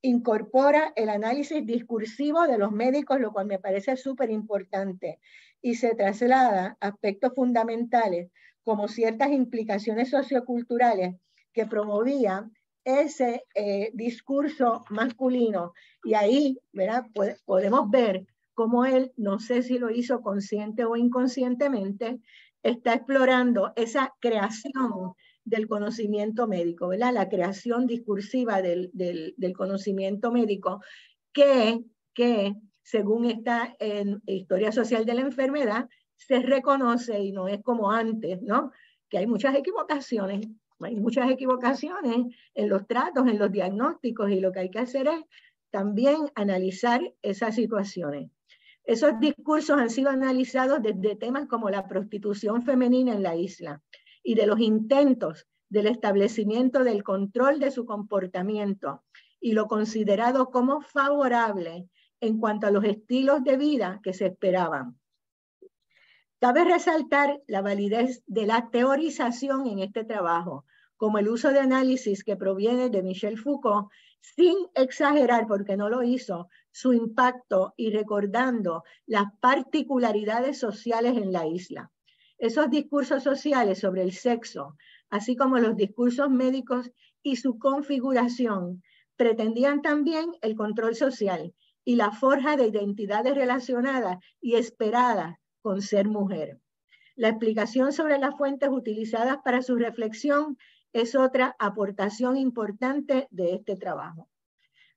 S6: Incorpora el análisis discursivo de los médicos, lo cual me parece súper importante, y se traslada aspectos fundamentales como ciertas implicaciones socioculturales que promovía ese discurso masculino. Y ahí, ¿verdad? Podemos ver cómo él, no sé si lo hizo consciente o inconscientemente, está explorando esa creación del conocimiento médico, ¿verdad? La creación discursiva del conocimiento médico que según está en Historia Social de la Enfermedad, se reconoce y no es como antes, ¿no? Que hay muchas equivocaciones en los tratos, en los diagnósticos, y lo que hay que hacer es también analizar esas situaciones. Esos discursos han sido analizados desde temas como la prostitución femenina en la isla y de los intentos del establecimiento del control de su comportamiento y lo considerado como favorable en cuanto a los estilos de vida que se esperaban. Cabe resaltar la validez de la teorización en este trabajo, como el uso de análisis que proviene de Michel Foucault, sin exagerar, porque no lo hizo, su impacto y recordando las particularidades sociales en la isla. Esos discursos sociales sobre el sexo, así como los discursos médicos y su configuración, pretendían también el control social y la forja de identidades relacionadas y esperadas con ser mujer. La explicación sobre las fuentes utilizadas para su reflexión es otra aportación importante de este trabajo.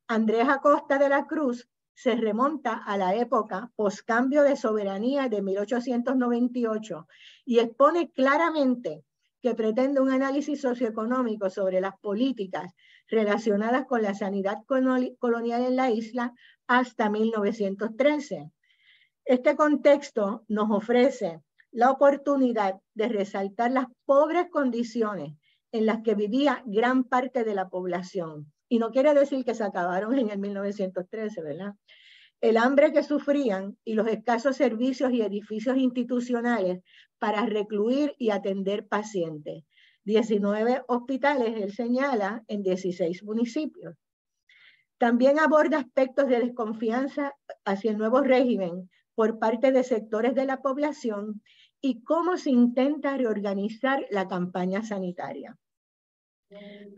S6: Andrés Acosta de la Cruz se remonta a la época poscambio de soberanía de 1898 y expone claramente que pretende un análisis socioeconómico sobre las políticas relacionadas con la sanidad colonial en la isla hasta 1913. Este contexto nos ofrece la oportunidad de resaltar las pobres condiciones en las que vivía gran parte de la población. Y no quiere decir que se acabaron en el 1913, ¿verdad? El hambre que sufrían y los escasos servicios y edificios institucionales para recluir y atender pacientes. 19 hospitales, él señala, en 16 municipios. También aborda aspectos de desconfianza hacia el nuevo régimen por parte de sectores de la población y cómo se intenta reorganizar la campaña sanitaria.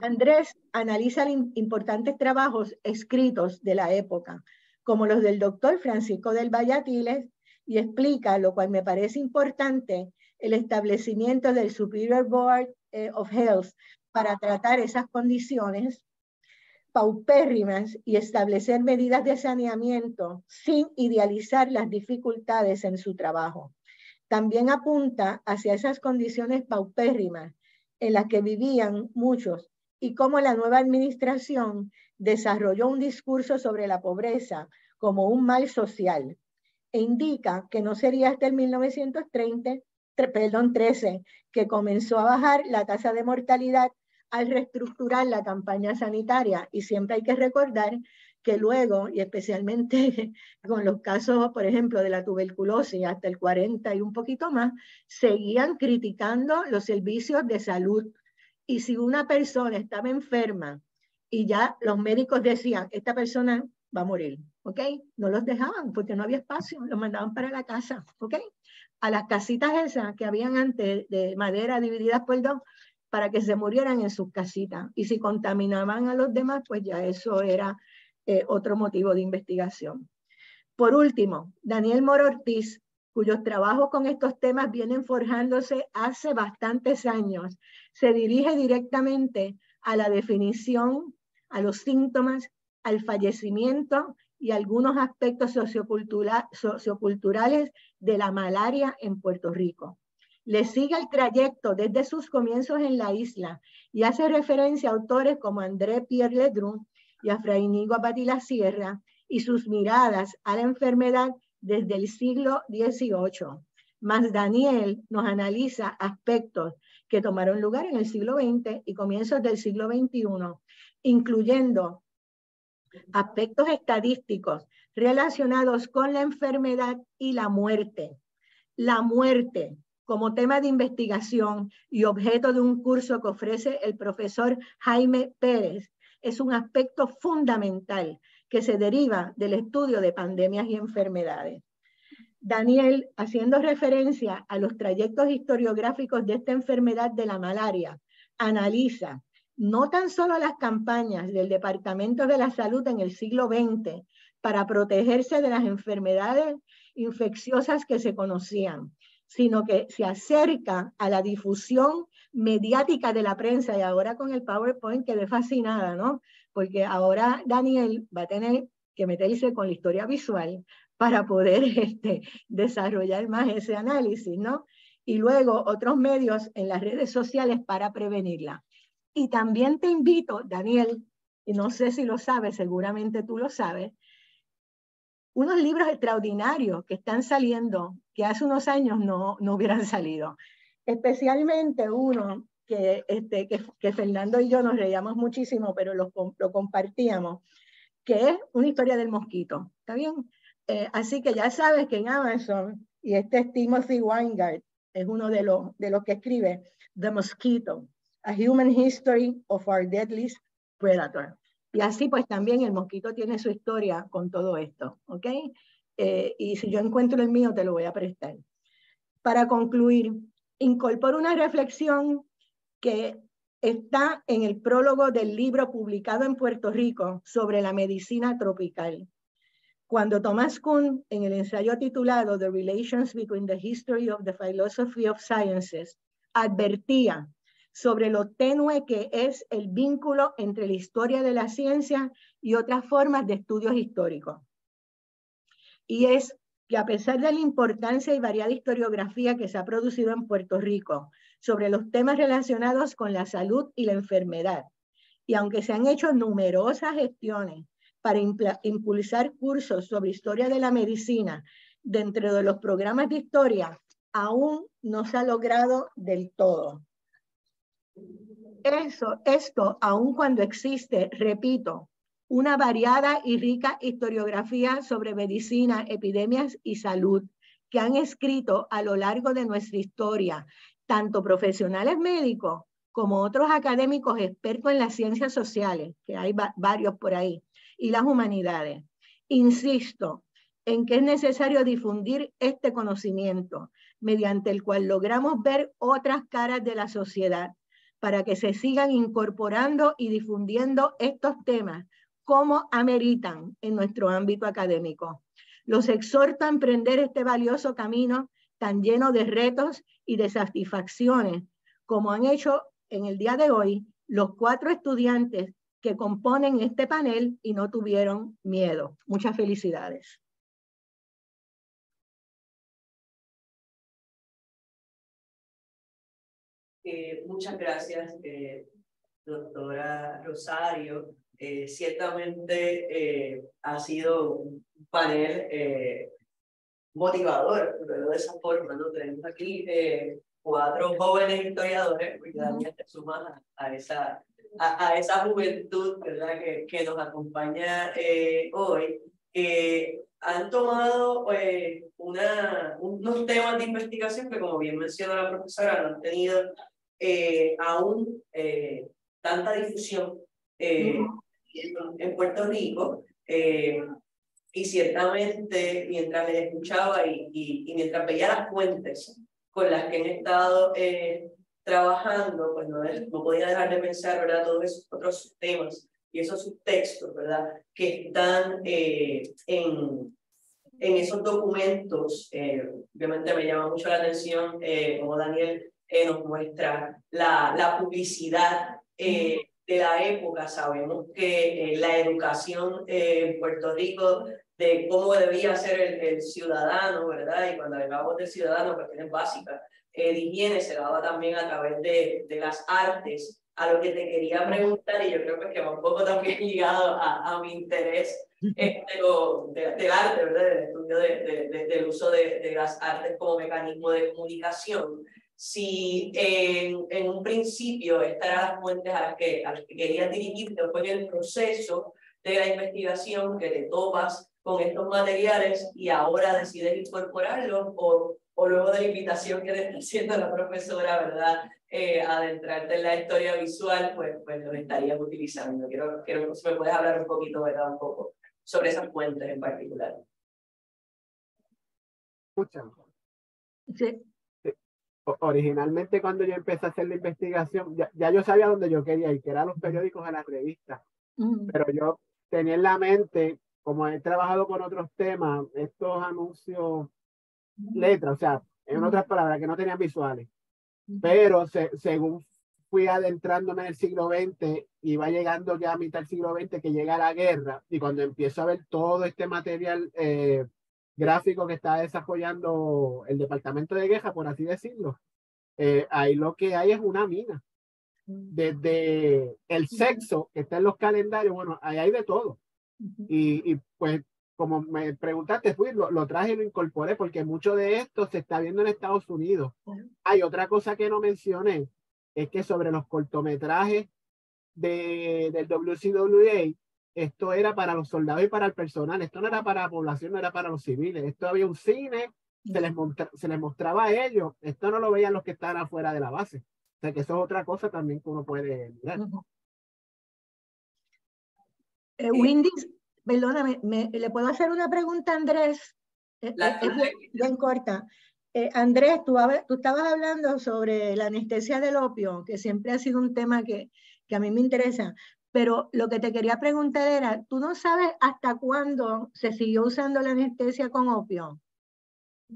S6: Andrés analiza importantes trabajos escritos de la época, como los del doctor Francisco del Valle Atilez, y explica, lo cual me parece importante, el establecimiento del Superior Board of Health para tratar esas condiciones paupérrimas y establecer medidas de saneamiento sin idealizar las dificultades en su trabajo. También apunta hacia esas condiciones paupérrimas en las que vivían muchos y cómo la nueva administración desarrolló un discurso sobre la pobreza como un mal social e indica que no sería hasta el 1913 que comenzó a bajar la tasa de mortalidad al reestructurar la campaña sanitaria. Y siempre hay que recordar que luego, y especialmente con los casos, por ejemplo, de la tuberculosis hasta el 40 y un poquito más, seguían criticando los servicios de salud. Y si una persona estaba enferma y ya los médicos decían, esta persona va a morir, ¿ok? No los dejaban porque no había espacio, los mandaban para la casa, ¿ok? A las casitas esas que habían antes de madera divididas por dos, para que se murieran en sus casitas. Y si contaminaban a los demás, pues ya eso era otro motivo de investigación. Por último, Daniel Moro Ortiz, cuyos trabajos con estos temas vienen forjándose hace bastantes años, se dirige directamente a la definición, a los síntomas, al fallecimiento y algunos aspectos socioculturales de la malaria en Puerto Rico. Le sigue el trayecto desde sus comienzos en la isla y hace referencia a autores como André Pierre Ledru y a Fray Íñigo Abadía Sierra y sus miradas a la enfermedad desde el siglo XVIII. Mas Daniel nos analiza aspectos que tomaron lugar en el siglo XX y comienzos del siglo XXI, incluyendo aspectos estadísticos relacionados con la enfermedad y la muerte. La muerte como tema de investigación y objeto de un curso que ofrece el profesor Jaime Pérez es un aspecto fundamental que se deriva del estudio de pandemias y enfermedades. Daniel, haciendo referencia a los trayectos historiográficos de esta enfermedad de la malaria, analiza no tan solo las campañas del Departamento de la Salud en el siglo XX para protegerse de las enfermedades infecciosas que se conocían, sino que se acerca a la difusión mediática de la prensa. Y ahora con el PowerPoint quedé fascinada, ¿no? Porque ahora Daniel va a tener que meterse con la historia visual para poder desarrollar más ese análisis, ¿no? Y luego otros medios en las redes sociales para prevenirla. Y también te invito, Daniel, y no sé si lo sabes, seguramente tú lo sabes, unos libros extraordinarios que están saliendo, que hace unos años no hubieran salido. Especialmente uno que Fernando y yo nos reíamos muchísimo, pero lo compartíamos, que es una historia del mosquito. ¿Está bien? Así que ya sabes que en Amazon, y este es Timothy Weingart, es uno de los que escribe The Mosquito, A Human History of Our Deadliest Predator. Y así pues también el mosquito tiene su historia con todo esto, ¿ok? Y si yo encuentro el mío te lo voy a prestar. Para concluir, incorporo una reflexión que está en el prólogo del libro publicado en Puerto Rico sobre la medicina tropical. Cuando Thomas Kuhn, en el ensayo titulado The Relations Between the History of the Philosophy of Sciences, advertía sobre lo tenue que es el vínculo entre la historia de la ciencia y otras formas de estudios históricos. Y es que a pesar de la importancia y variada historiografía que se ha producido en Puerto Rico sobre los temas relacionados con la salud y la enfermedad, y aunque se han hecho numerosas gestiones para impulsar cursos sobre historia de la medicina dentro de los programas de historia, aún no se ha logrado del todo. Esto aun cuando existe, repito, una variada y rica historiografía sobre medicina, epidemias y salud que han escrito a lo largo de nuestra historia, tanto profesionales médicos como otros académicos expertos en las ciencias sociales, que hay varios por ahí, y las humanidades. Insisto en que es necesario difundir este conocimiento, mediante el cual logramos ver otras caras de la sociedad, para que se sigan incorporando y difundiendo estos temas como ameritan en nuestro ámbito académico. Los exhorto a emprender este valioso camino tan lleno de retos y de satisfacciones, como han hecho en el día de hoy los 4 estudiantes que componen este panel y no tuvieron miedo. Muchas felicidades.
S1: Muchas gracias, doctora Rosario. Ciertamente ha sido un panel motivador, pero de esa forma, ¿no? Tenemos aquí 4 jóvenes historiadores, porque Daniel te sumas a esa juventud, ¿verdad? que nos acompaña hoy, que han tomado unos temas de investigación que, como bien mencionó la profesora, no han tenido aún tanta difusión en Puerto Rico, y ciertamente mientras les escuchaba y mientras veía las fuentes con las que han estado trabajando, pues no podía dejar de pensar, ¿verdad?, todos esos otros temas y esos subtextos, ¿verdad?, que están en esos documentos. Obviamente me llama mucho la atención como Daniel nos muestra la publicidad de la época. Sabemos que la educación en Puerto Rico de cómo debía ser el ciudadano, ¿verdad? Y cuando hablamos de ciudadano, cuestiones básicas de higiene, se daba también a través de las artes. A lo que te quería preguntar, y yo creo que va un poco también ligado a mi interés del arte, ¿verdad?, del estudio del uso de las artes como mecanismo de comunicación. Si en un principio estas eran las fuentes a las que querías dirigirte, o fue en el proceso de la investigación que te topas con estos materiales y ahora decides incorporarlos, o o luego de la invitación que le está haciendo la profesora, ¿verdad? Adentrarte en la historia visual, pues lo estarías utilizando. Quiero si me puedes hablar un poquito, ¿verdad? Un poco sobre esas fuentes en particular.
S5: Escuchan.
S6: Sí.
S5: Originalmente cuando yo empecé a hacer la investigación, ya yo sabía dónde yo quería ir, que eran los periódicos a las revistas. Pero yo tenía en la mente, como he trabajado con otros temas, estos anuncios, letras, o sea, en otras palabras, que no tenían visuales. Pero según fui adentrándome en el siglo XX, iba llegando ya a mitad del siglo XX, que llega la guerra, y cuando empiezo a ver todo este material gráfico que está desarrollando el Departamento de Guerra, por así decirlo, ahí lo que hay es una mina. Desde el sexo que está en los calendarios, bueno, ahí hay de todo. Y pues, como me preguntaste, lo traje y lo incorporé porque mucho de esto se está viendo en Estados Unidos. Hay otra cosa que no mencioné, es que sobre los cortometrajes del WCWA, esto era para los soldados y para el personal, esto no era para la población, no era para los civiles, esto había un cine, se les mostraba a ellos, esto no lo veían los que estaban afuera de la base. O sea que eso es otra cosa también que uno puede mirar.
S6: Windy, perdóname, ¿le puedo hacer una pregunta a Andrés? Es bien corta. Andrés, tú estabas hablando sobre la anestesia del opio, que siempre ha sido un tema que a mí me interesa, pero lo que te quería preguntar era, ¿tú no sabes hasta cuándo se siguió usando la anestesia con opio?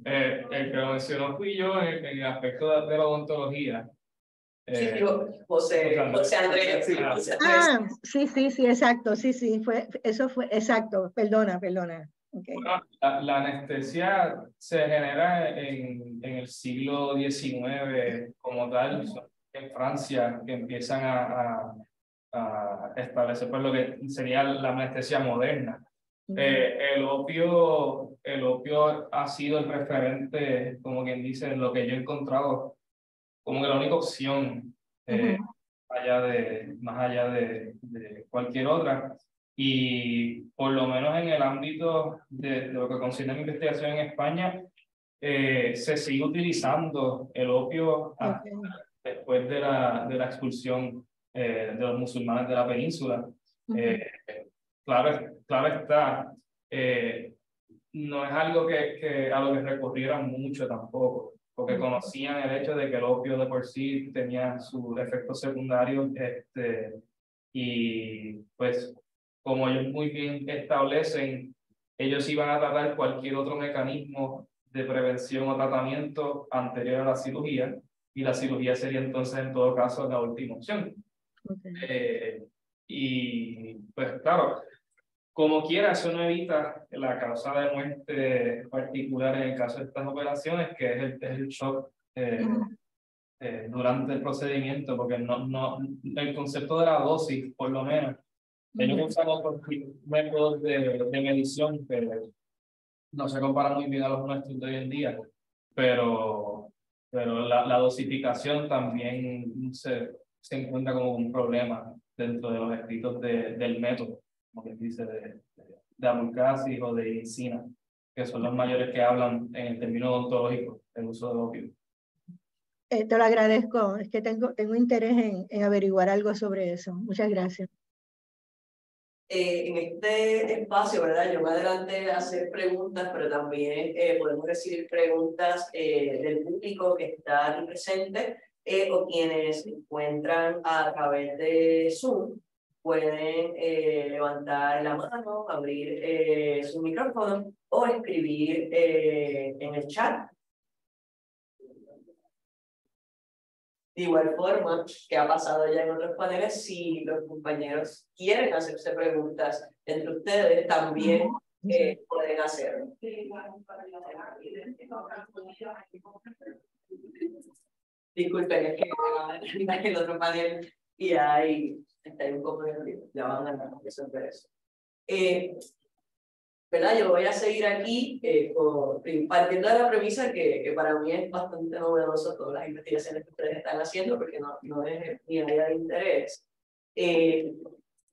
S2: El que lo mencionó fui yo en el aspecto de la odontología.
S1: Sí, José Andrés.
S6: Sí, exacto, sí, eso fue, exacto, perdona. Okay.
S2: Bueno, la anestesia se genera en el siglo XIX como tal, en Francia, que empiezan a establecer pues, lo que sería la anestesia moderna. El opio ha sido el referente, como quien dice, en lo que yo he encontrado como que la única opción más allá de cualquier otra. Y por lo menos en el ámbito de lo que considera investigación en España, se sigue utilizando el opio después de la expulsión de los musulmanes de la península. Claro está, no es algo a lo que recurrieran mucho tampoco, porque conocían el hecho de que el opio de por sí tenía sus efectos secundarios, y pues como ellos muy bien establecen, ellos iban a tratar cualquier otro mecanismo de prevención o tratamiento anterior a la cirugía, y la cirugía sería entonces en todo caso la última opción. Y pues claro, como quiera, eso no evita la causa de muerte particular en el caso de estas operaciones, que es el shock durante el procedimiento, porque el concepto de la dosis, por lo menos, ellos usan otros métodos de medición que no se comparan muy bien a los nuestros de hoy en día, pero la dosificación también se encuentra como un problema dentro de los escritos del método, como que dice, de Abulcasis o de Encina, que son los mayores que hablan en el término odontológico del uso del opio.
S6: Te lo agradezco, es que tengo interés en averiguar algo sobre eso. Muchas gracias.
S1: En este espacio, ¿verdad? Yo me adelanté a hacer preguntas, pero también podemos recibir preguntas del público que está aquí presente o quienes se encuentran a través de Zoom. Pueden levantar la mano, abrir su micrófono o escribir en el chat. De igual forma que ha pasado ya en otros paneles, si los compañeros quieren hacerse preguntas entre ustedes, también pueden hacerlo. Disculpen, es que en el otro panel y hay un poco de ruido. Ya van a resolver eso. ¿Verdad? Yo voy a seguir aquí partiendo de la premisa que para mí es bastante novedoso todas las investigaciones que ustedes están haciendo, porque no es mi área de interés.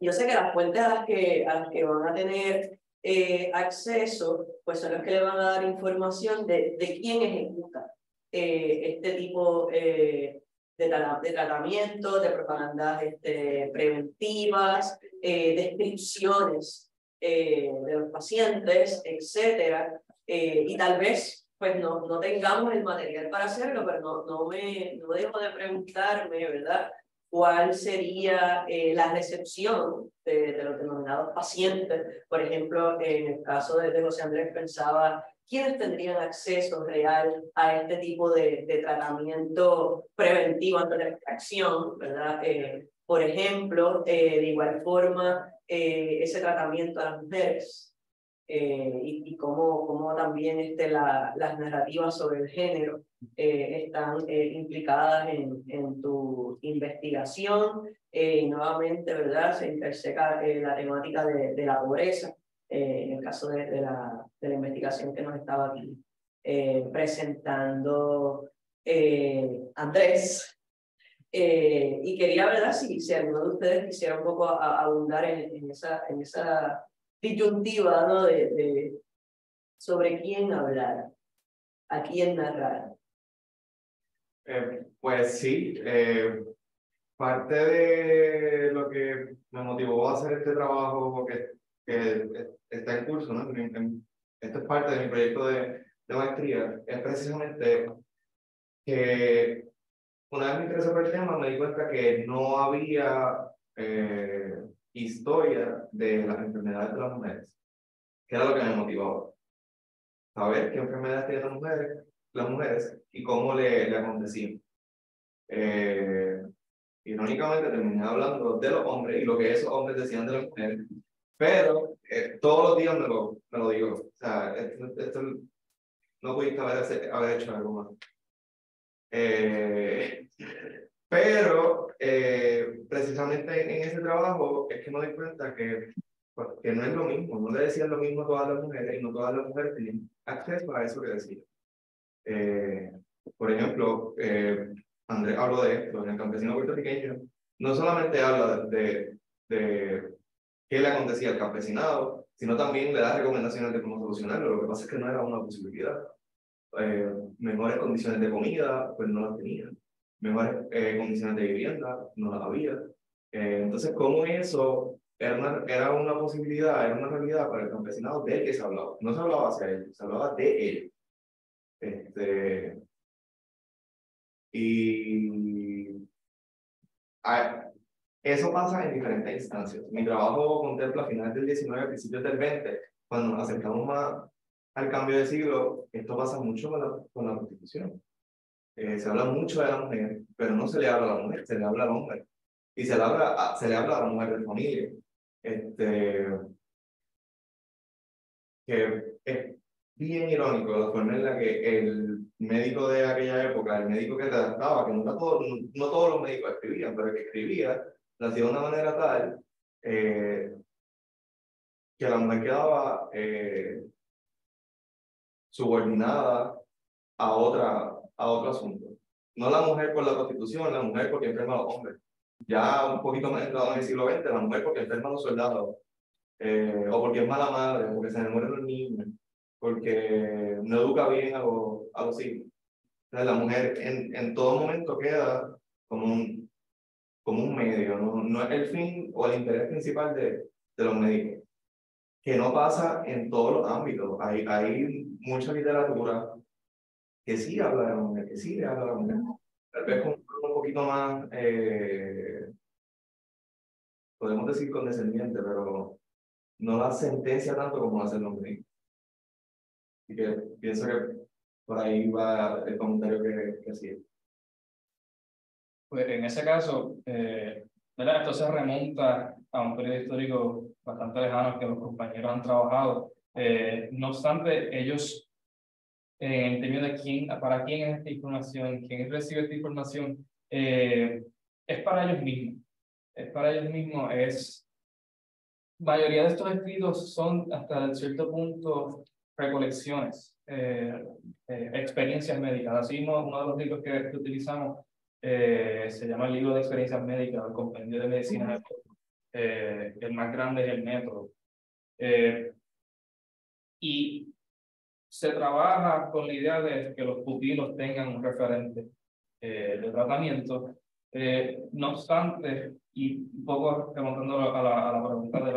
S1: Yo sé que las fuentes a las que van a tener acceso, pues son los que le van a dar información de quién ejecuta este tipo de tratamientos, de propagandas preventivas, descripciones de los pacientes, etcétera. Y tal vez pues no tengamos el material para hacerlo, pero no dejo de preguntarme, ¿verdad? ¿Cuál sería la recepción de los denominados pacientes? Por ejemplo, en el caso de José Andrés pensaba, ¿quiénes tendrían acceso real a este tipo de tratamiento preventivo ante la extracción, ¿verdad? Por ejemplo, de igual forma, ese tratamiento a las mujeres. Y cómo también las narrativas sobre el género están implicadas en tu investigación. Nuevamente, ¿verdad? Se interseca la temática de la pobreza, en el caso de la investigación que nos estaba aquí presentando Andrés. Y quería, ¿verdad? Si alguno de ustedes quisiera un poco abundar en esa disyuntiva, ¿no? Sobre quién hablar, a quién narrar.
S3: Pues sí, parte de lo que me motivó a hacer este trabajo que está en curso, ¿no? Esto es parte de mi proyecto de maestría, es precisamente que una vez me interesé por el tema, me di cuenta que no había historia de las enfermedades de las mujeres, que era lo que me motivaba. Saber qué enfermedades tienen las mujeres y cómo le acontecían. Irónicamente terminé hablando de los hombres y lo que esos hombres decían de las mujeres, pero todos los días me lo digo. O sea, esto no pudiste haber hecho algo más. Pero precisamente en ese trabajo es que me doy cuenta que no es lo mismo, no le decían lo mismo a todas las mujeres y no todas las mujeres tenían acceso a eso que decían. Por ejemplo, Andrés habló de esto en El Campesino Puertorriqueño. No solamente habla de qué le acontecía al campesinado, sino también le da recomendaciones de cómo solucionarlo. Lo que pasa es que no era una posibilidad. Mejores condiciones de comida, pues no las tenían. Mejores condiciones de vivienda, no las había. Entonces, ¿cómo eso era una posibilidad, era una realidad para el campesinado del que se hablaba? No se hablaba hacia ellos, se hablaba de ellos. Eso pasa en diferentes instancias. Mi trabajo contempla finales del 19, principios del 20, cuando nos acercamos más al cambio de siglo. Esto pasa mucho con la prostitución. Se habla mucho de la mujer, pero no se le habla a la mujer, se le habla al hombre. Y se le habla a la mujer de familia. Que es bien irónico la forma en la que el médico de aquella época, el médico que redactaba, que no todos los médicos escribían, pero el que escribía, lo hacía de una manera tal que la mujer quedaba subordinada a otro asunto. No la mujer por la prostitución, la mujer porque enferma a los hombres. Ya un poquito más entrado en el siglo XX, la mujer porque enferma a los soldados, o porque es mala madre, porque se le mueren los niños, porque no educa bien a los hijos. Entonces, la mujer en todo momento queda como un medio, no es el fin o el interés principal de los médicos, que no pasa en todos los ámbitos. Hay mucha literatura que sí habla de la mujer, que sí le habla a la mujer. Tal vez con un poquito más, podemos decir condescendiente, pero no la sentencia tanto como hace el hombre. Así que pienso que por ahí va el comentario que hacía.
S2: Pues en ese caso, ¿verdad? Esto se remonta a un periodo histórico bastante lejano que los compañeros han trabajado. No obstante, ellos, en términos de para quién es esta información, quién recibe esta información, es para ellos mismos. Es para ellos mismos, mayoría de estos escritos son hasta cierto punto recolecciones, experiencias médicas. Así uno de los libros que utilizamos se llama el libro de experiencias médicas, el compendio de medicina. El más grande es el método. y se trabaja con la idea de que los pupilos tengan un referente de tratamiento. No obstante, y un poco remontando a la pregunta de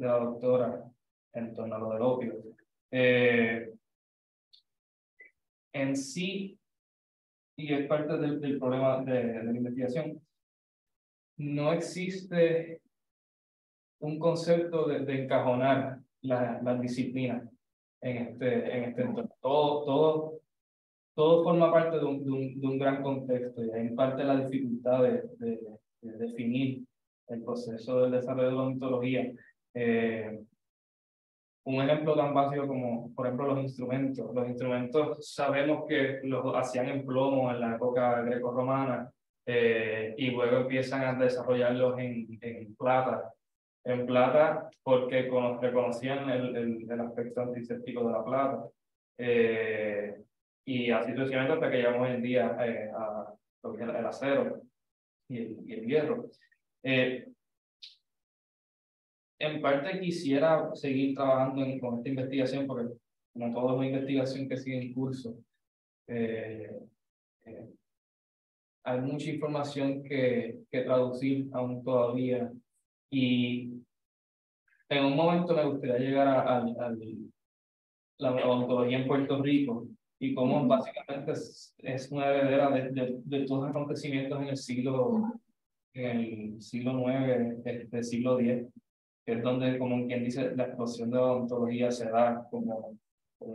S2: la doctora en torno a lo del opio, en sí, y es parte del problema de la investigación, no existe un concepto de encajonar las disciplinas en este entorno. Todo forma parte de un gran contexto, y hay en parte la dificultad de definir el proceso del desarrollo de la ontología. Un ejemplo tan básico como, por ejemplo, los instrumentos. Los instrumentos sabemos que los hacían en plomo en la época greco-romana, y luego empiezan a desarrollarlos en plata. En plata porque reconocían el aspecto antiséptico de la plata. Y así sucesivamente hasta que llegamos hoy en día a lo que es el acero y el hierro. En parte quisiera seguir trabajando con esta investigación, porque como todo es una investigación que sigue en curso, hay mucha información que traducir aún todavía, y en un momento me gustaría llegar a la ontología en Puerto Rico, y cómo básicamente es una heredera de todos los acontecimientos en el siglo IX, siglo X, que es donde, como quien dice, la explosión de la ontología se da como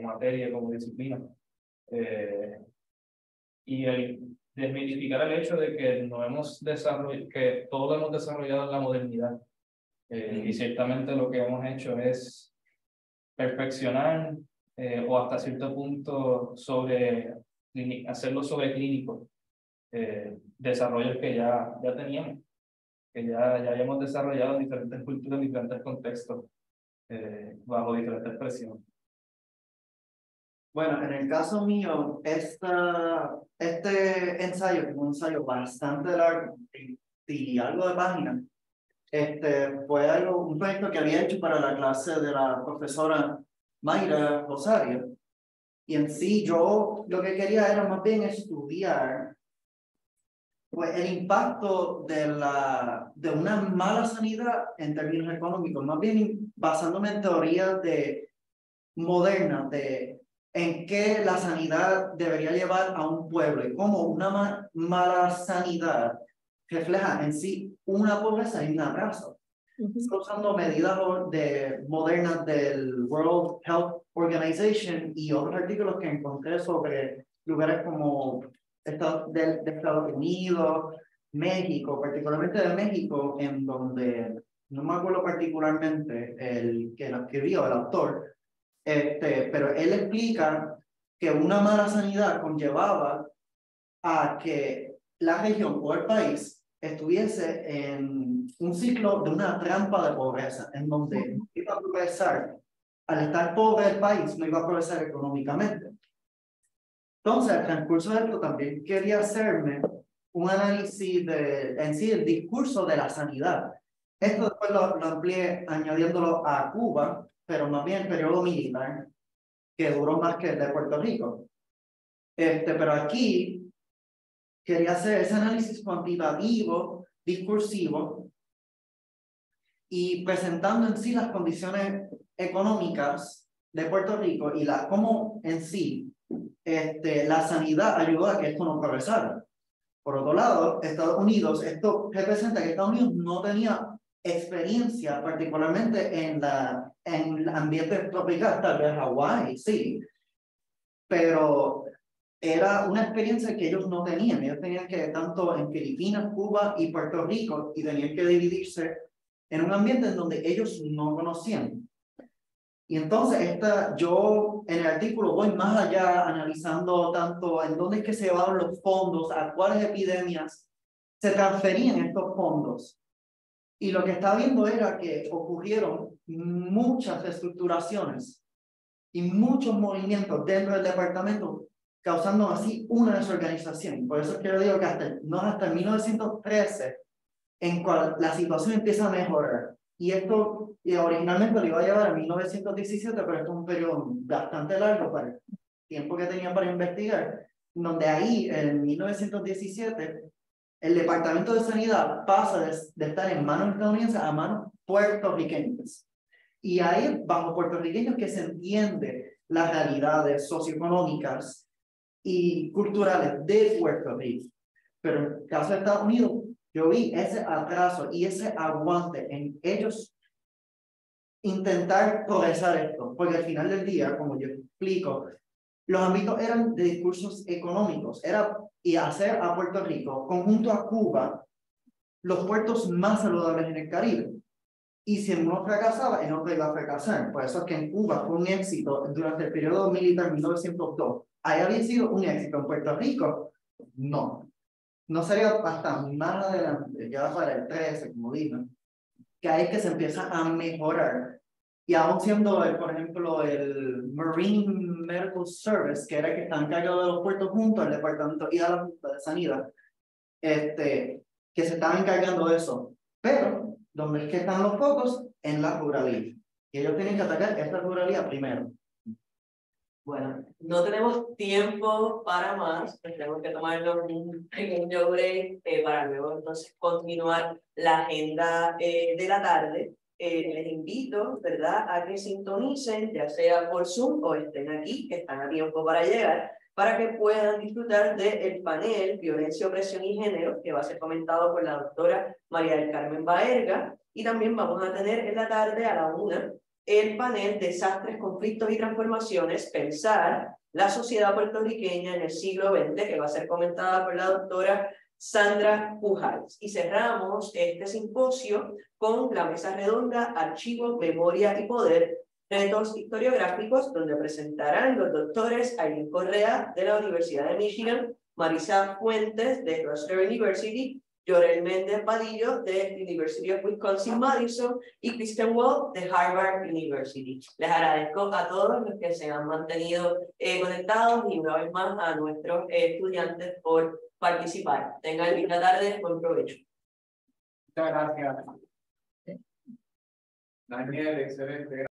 S2: materia, como disciplina. Y el desmitificar el hecho de que no hemos desarrollado, que todo lo hemos desarrollado en la modernidad. Y ciertamente lo que hemos hecho es perfeccionar o hasta cierto punto hacerlo sobreclínico, desarrollos que ya teníamos, que ya habíamos desarrollado en diferentes culturas, en diferentes contextos, bajo diferentes presiones.
S4: Bueno, en el caso mío, este ensayo, que es un ensayo bastante largo y algo de páginas, fue un proyecto que había hecho para la clase de la profesora Mayra Rosario. Y en sí, yo lo que quería era más bien estudiar pues, el impacto de una mala sanidad en términos económicos, más bien basándome en teorías modernas de en qué la sanidad debería llevar a un pueblo y cómo una mala sanidad refleja en sí una pobreza y un atraso. Estoy usando medidas modernas del World Health Organization y otros artículos que encontré sobre lugares como de Estados Unidos, México, particularmente de México, en donde, no me acuerdo particularmente el que lo escribió, el autor, pero él explica que una mala sanidad conllevaba a que la región o el país estuviese en un ciclo de una trampa de pobreza, en donde iba a progresar, al estar pobre el país, no iba a progresar económicamente. Entonces, al transcurso de esto, también quería hacerme un análisis en sí, el discurso de la sanidad. Esto después lo amplié añadiéndolo a Cuba, pero más bien el periodo militar, que duró más que el de Puerto Rico. Pero aquí quería hacer ese análisis cuantitativo, discursivo, y presentando en sí las condiciones económicas de Puerto Rico y cómo en sí la sanidad ayudó a que esto no progresara. Por otro lado, Estados Unidos, esto representa que Estados Unidos no tenía experiencia, particularmente en el ambiente tropical, tal vez Hawái, sí, pero era una experiencia que ellos no tenían. Ellos tenían que, tanto en Filipinas, Cuba y Puerto Rico, y tenían que dividirse en un ambiente en donde ellos no conocían. Y entonces, yo en el artículo voy más allá, analizando tanto en dónde es que se llevaban los fondos, a cuáles epidemias se transferían estos fondos. Y lo que estaba viendo era que ocurrieron muchas reestructuraciones y muchos movimientos dentro del departamento, causando así una desorganización. Por eso es que yo digo que hasta 1913, en cual la situación empieza a mejorar. Y esto originalmente lo iba a llevar a 1917, pero esto es un periodo bastante largo para el tiempo que tenía para investigar, donde ahí, en 1917, el Departamento de Sanidad pasa de estar en manos estadounidenses a manos puertorriqueñas. Y ahí, bajo puertorriqueños, que se entiende las realidades socioeconómicas y culturales de Puerto Rico. Pero en el caso de Estados Unidos, yo vi ese atraso y ese aguante en ellos intentar progresar esto, porque al final del día, como yo explico, los ámbitos eran de discursos económicos, era y hacer a Puerto Rico, conjunto a Cuba, los puertos más saludables en el Caribe. Y si en uno fracasaba, en otro iba a fracasar. Por eso es que en Cuba fue un éxito durante el periodo militar 1902. ¿Ahí había sido un éxito en Puerto Rico? No. No sería hasta más adelante, ya para el 13, como digo, que ahí es que se empieza a mejorar. Y aún siendo, por ejemplo, el Marine Medical Service, que era el que está encargado de los puertos junto al departamento y a la Junta de Sanidad, que se estaban encargando de eso. Pero, ¿dónde es que están los focos? En la ruralidad. Y ellos tienen que atacar esta ruralidad primero.
S1: Bueno, no tenemos tiempo para más, tenemos que tomarnos un pequeño break para luego entonces continuar la agenda de la tarde. Les invito, ¿verdad?, a que sintonicen, ya sea por Zoom o estén aquí, que están a tiempo para llegar, para que puedan disfrutar del panel Violencia, Opresión y Género, que va a ser comentado por la doctora María del Carmen Baerga, y también vamos a tener en la tarde a la 1 el panel Desastres, Conflictos y Transformaciones, Pensar la sociedad puertorriqueña en el siglo XX, que va a ser comentada por la doctora Sandra Pujals. Y cerramos este simposio con la mesa redonda Archivos, Memoria y Poder, retos historiográficos, donde presentarán los doctores Aileen Correa de la Universidad de Michigan, Marisa Fuentes de Rutgers University, Yorel Méndez Vadillo de University of Wisconsin-Madison y Kristen Wall de Harvard University. Les agradezco a todos los que se han mantenido conectados y una vez más a nuestros estudiantes por participar. Tengan linda tarde, buen provecho.
S2: Muchas gracias. Daniel, excelente.